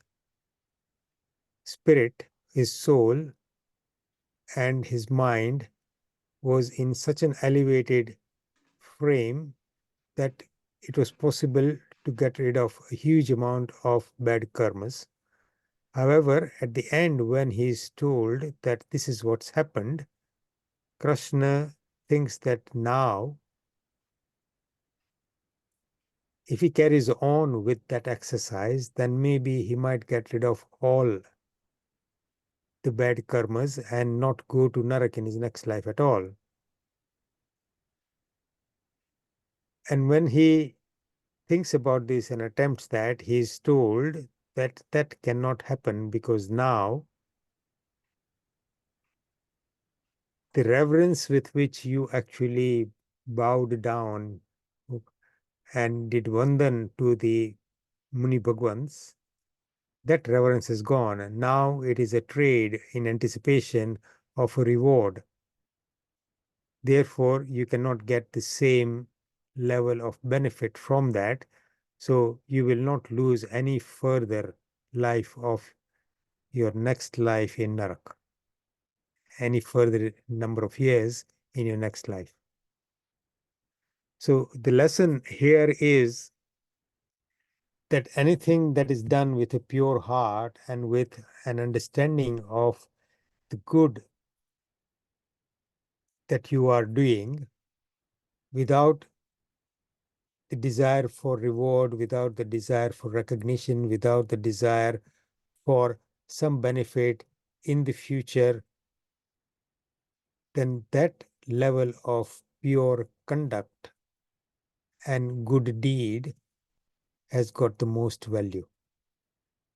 spirit, his soul, and his mind was in such an elevated frame that it was possible to get rid of a huge amount of bad karmas. However, at the end, when he is told that this is what's happened, Krishna thinks that now, if he carries on with that exercise, then maybe he might get rid of all the bad karmas and not go to Narak in his next life at all. And when he thinks about this and attempts that, he is told that that cannot happen, because now the reverence with which you actually bowed down and did vandan to the Muni Bhagwans, that reverence is gone. And now it is a trade in anticipation of a reward. Therefore, you cannot get the same level of benefit from that. So you will not lose any further life of your next life in Narak, any further number of years in your next life. So the lesson here is that anything that is done with a pure heart and with an understanding of the good that you are doing, without the desire for reward, without the desire for recognition, without the desire for some benefit in the future, then that level of pure conduct and good deed has got the most value.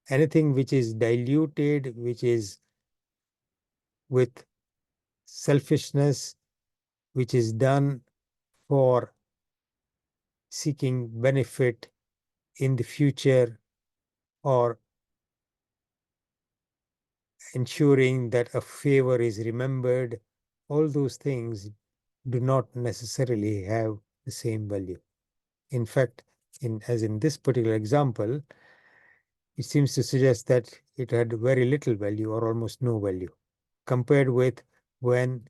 Anything which is diluted, which is with selfishness, which is done for seeking benefit in the future, or ensuring that a favor is remembered, all those things do not necessarily have the same value. In fact, as in this particular example, it seems to suggest that it had very little value or almost no value, compared with when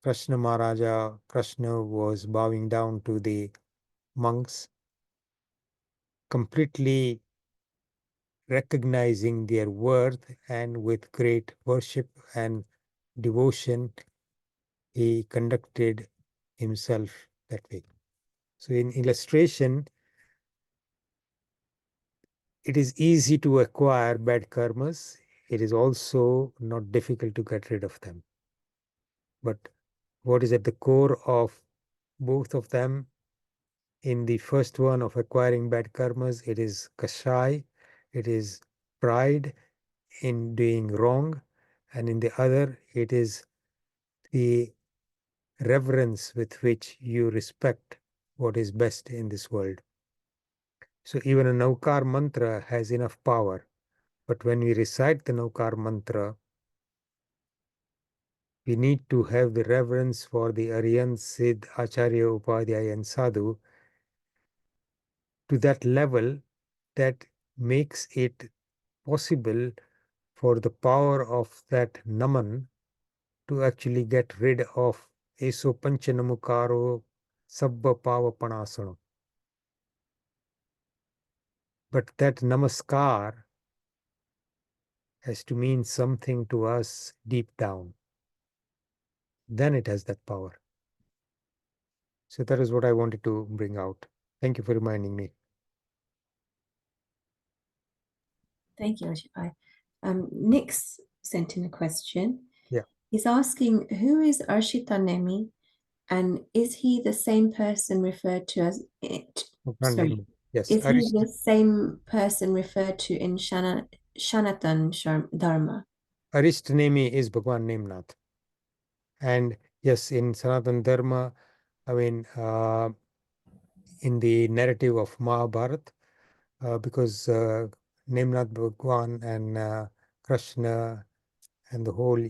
Krishna was bowing down to the monks, completely recognizing their worth, and with great worship and devotion, he conducted himself that way. So in illustration, it is easy to acquire bad karmas. It is also not difficult to get rid of them. But what is at the core of both of them? In the first one of acquiring bad karmas, it is kashai, it is pride in doing wrong, and in the other, it is the reverence with which you respect what is best in this world. So even a Naukar mantra has enough power But when we recite the Naukar mantra, we need to have the reverence for the Aryan, Siddh, Acharya, Upadhyaya, and Sadhu to that level that makes it possible for the power of that Naman to actually get rid of Eso Panchanamukaro Sabba Pavapanasana. But that Namaskar has to mean something to us deep down. Then it has that power. So that is what I wanted to bring out. Thank you for reminding me. Thank you, Ajitbhai. Nick's sent in a question. Yeah. He's asking, who is Arshita Nemi, and is he the same person referred to as it? Sorry, Yes, is he the same person referred to in Sanatan Dharma? Arishtnemi is Bhagwan Neminath. And yes, in Sanatan Dharma, I mean, in the narrative of Mahabharata, because Neminath Bhagwan and Krishna and the whole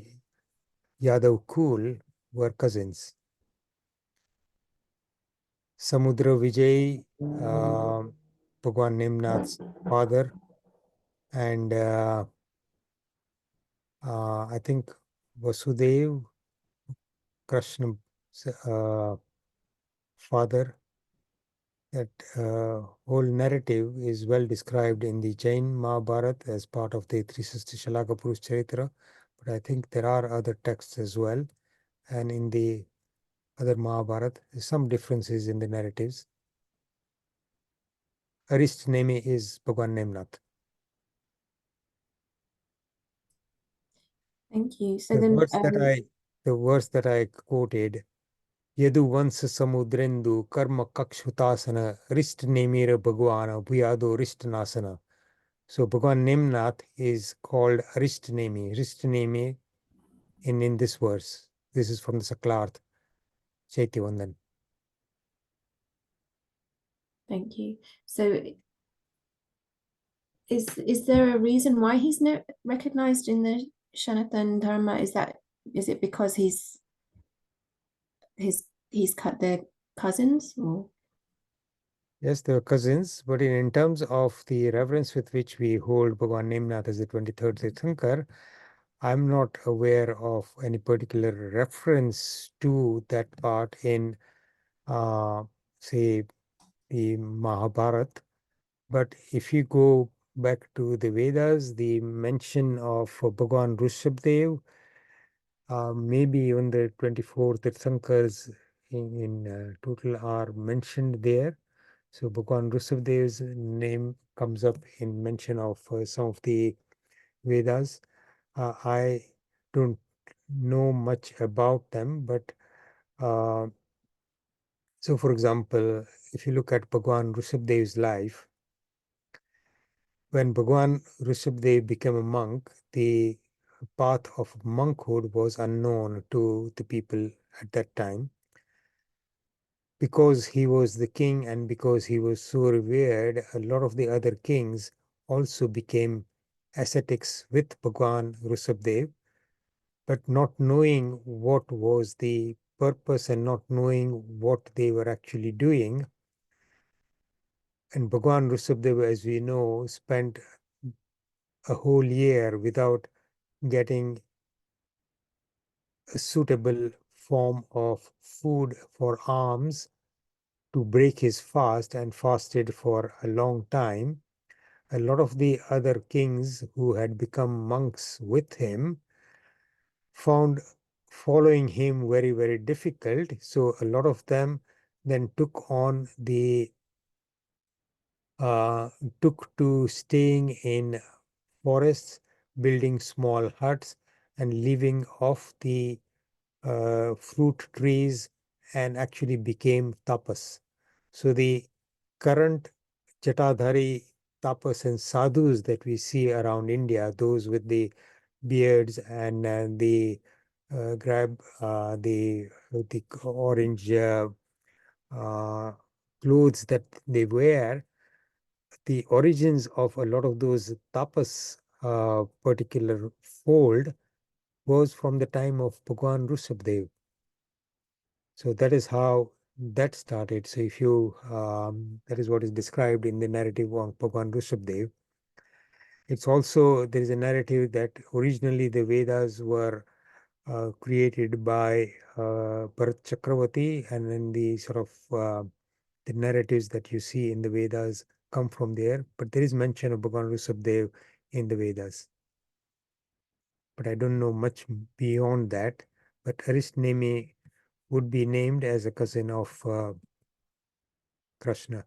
Yadav Kul were cousins. Samudra Vijay, Bhagwan Neminath's father, and I think Vasudev, Krishna's father. That whole narrative is well described in the Jain Mahabharata as part of the 360 Shalaka Purush Charitra, but I think there are other texts as well. And in the other Mahabharata, there's some differences in the narratives. Arishtnemi is Bhagwan Neminath. Thank you. So then, the verse that I quoted, Yadu Vansa Samudrendu Karma Kakshutasana Rishtnemira Bhagwana Bhuyado Rishtnasana. So Bhagwan Neminath is called Arishtnemi. Arishtnemi in this verse. This is from the Saklarth Chaityavandan. thank you. So is there a reason why he's not recognized in the Sanatan Dharma? Is it because he's cut their cousins, or? Yes, they were cousins, but in terms of the reverence with which we hold Bhagwan Neminath as the 23rd Tirthankar, I'm not aware of any particular reference to that part in, say, the Mahabharata. But if you go back to the Vedas, the mention of Bhagwan Rishabdev, maybe even the 24 Tirthankars in total are mentioned there. So Bhagwan Rishabdev's name comes up in mention of some of the Vedas. I don't know much about them, but so for example, if you look at Bhagwan Rishabdev's life, when Bhagwan Rishabdev became a monk, the path of monkhood was unknown to the people at that time. Because he was the king and because he was so revered, a lot of the other kings also became ascetics with Bhagwan Rishabdev, but not knowing what was the purpose and not knowing what they were actually doing. And Bhagwan Rishabdev, as we know, spent a whole year without getting a suitable form of food for alms to break his fast, and fasted for a long time. A lot of the other kings who had become monks with him found following him very, very difficult. So a lot of them then took to staying in forests, building small huts, and living off the fruit trees, and actually became tapas. So the current Jatadhari tapas and sadhus that we see around India, those with the beards and the orange clothes that they wear, the origins of a lot of those tapas particular fold was from the time of Bhagwan Rushabdev. So that is how that started. So if you, that is what is described in the narrative of Bhagwan Rushabdev. It's also, there is a narrative that originally the Vedas were created by Bharat Chakravarti, and then the sort of the narratives that you see in the Vedas come from there. But there is mention of Bhagwan Rushabdev in the Vedas. But I don't know much beyond that. But Arishnemi would be named as a cousin of Krishna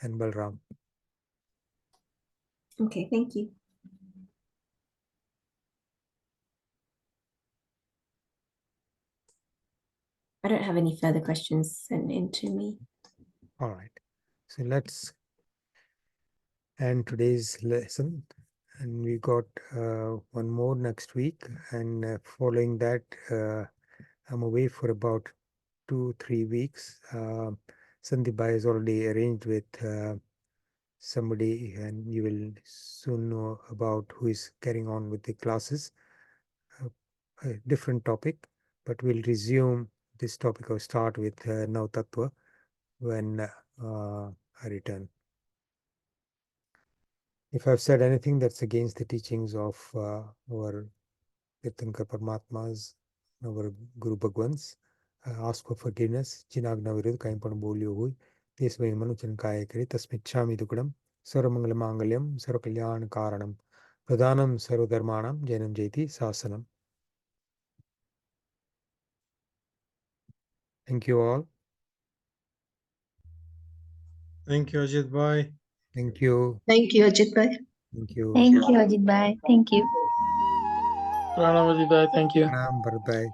and Balram. Okay, thank you. I don't have any further questions sent in to me. All right. So let's end today's lesson. And we got one more next week. And following that, I'm away for about 2-3 weeks. Sandeep Bhai has already arranged with somebody, and you will soon know about who is carrying on with the classes. A different topic, but we'll resume this topic or start with Nav Tattva when I return. If I've said anything that's against the teachings of our Tirthankar Paramatmas, our Guru Bhagwans, I ask for forgiveness. Chinagna viruddh kain pan bolyo hui. Tesvai manuchan kaya kare tasmichhami dukadam. Sarvamangala mangalyam sarvakalyan karanam. Pradhanam sarvadharmanam jainam jaiti sasanam. Thank you all. Thank you, Ajitbhai. Thank you. Thank you, Ajitbhai. Thank you. Thank you, Ajitbhai. Thank you. Pranam Ajitbhai, thank you. Pranam, Bharat.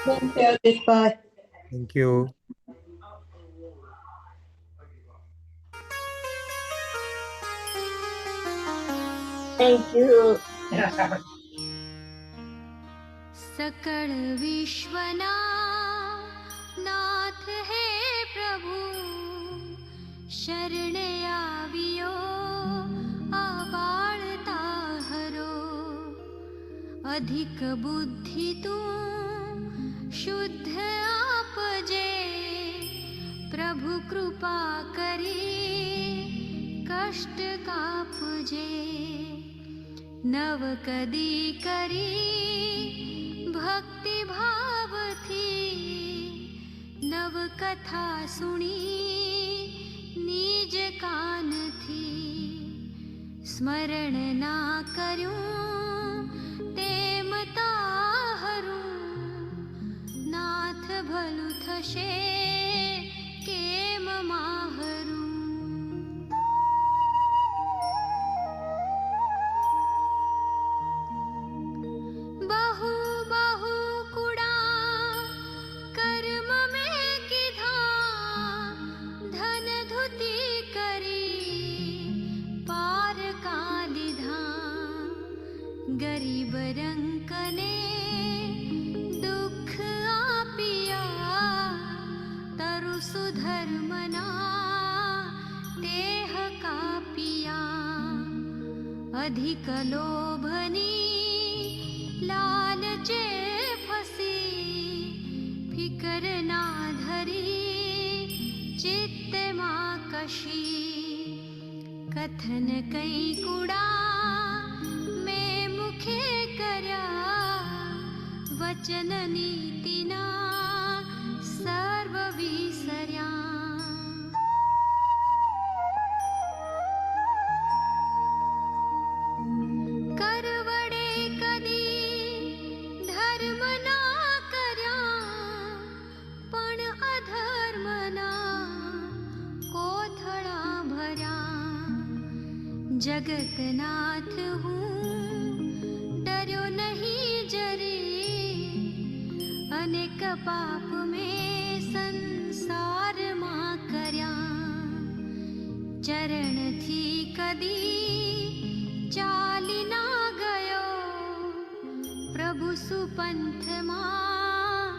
Thank you. Thank you, Ajitbhai. Thank you. Thank you. सकल विश्वना नाथ है प्रभु शरण आवियो आबाळता हरो अधिक बुद्धि तू शुद्ध आपजे प्रभु कृपा करी कष्ट कापजे नव कदी करी भक्ति भाव थी नव कथा सुनी निज कान थी स्मरण ना कर्યું તેમ તાહરું નાથ ભલું થશે કેમ માહરું बहु बहु कुड़ा कर्म में किधा धन धुति करी पार का लिधा गरीब रंकने दुख आपिया तरु सुधर्मना देह कापिया अधिक लोभनी लालचे फसी फिकर ना धरी चित्त मां कशी कथन कई कुड़ा मैं मुखे कर्या वचन नीतिना सर्व विसर्या करवड़े कदी धर्म ना कर्या पण अधर्म ना कोथळा भर्या जगत नाथ हूँ डर्यो नहीं जरे अनेक पाप में संसार मां कर्या चरण थी कदी चाली ना गयो प्रभु सुपंथ मां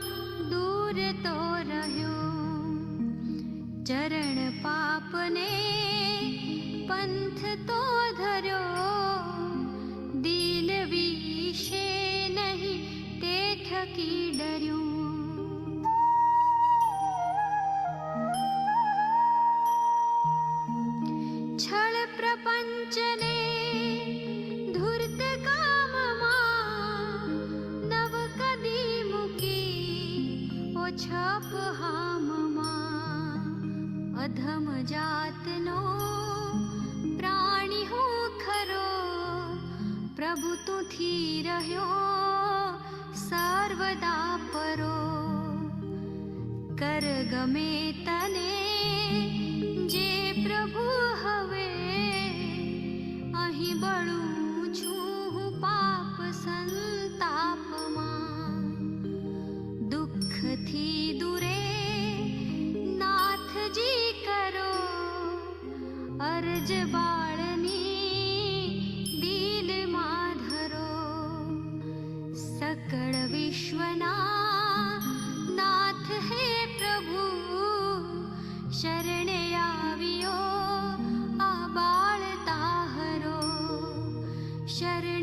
दूर तो रह्यो ચરણ પાપને પંથ તો ધર્યો, દિલ વિશે નહીં તે થકી ડર્યું. છળ પ્રપંચને ધૂર્ત કામમાં નવ કદી મૂકી ઓછપ હામમાં. અધમ જાતનો પ્રાણી હું ખરો, પ્રભુ તુથી રહ્યો સર્વદા પરો. કર ગમે તને જે પ્રભુ હવે, અહીં બળું છું હું પાપ સંતાપમાં. દુઃખથી દૂરે નાથજી કરો, અરજ બાળની દિલમાં ધરો. સકળ વિશ્વના નાથ હે પ્રભુ, શરણે આવ્યો આ બાળ તાહરો. શરણ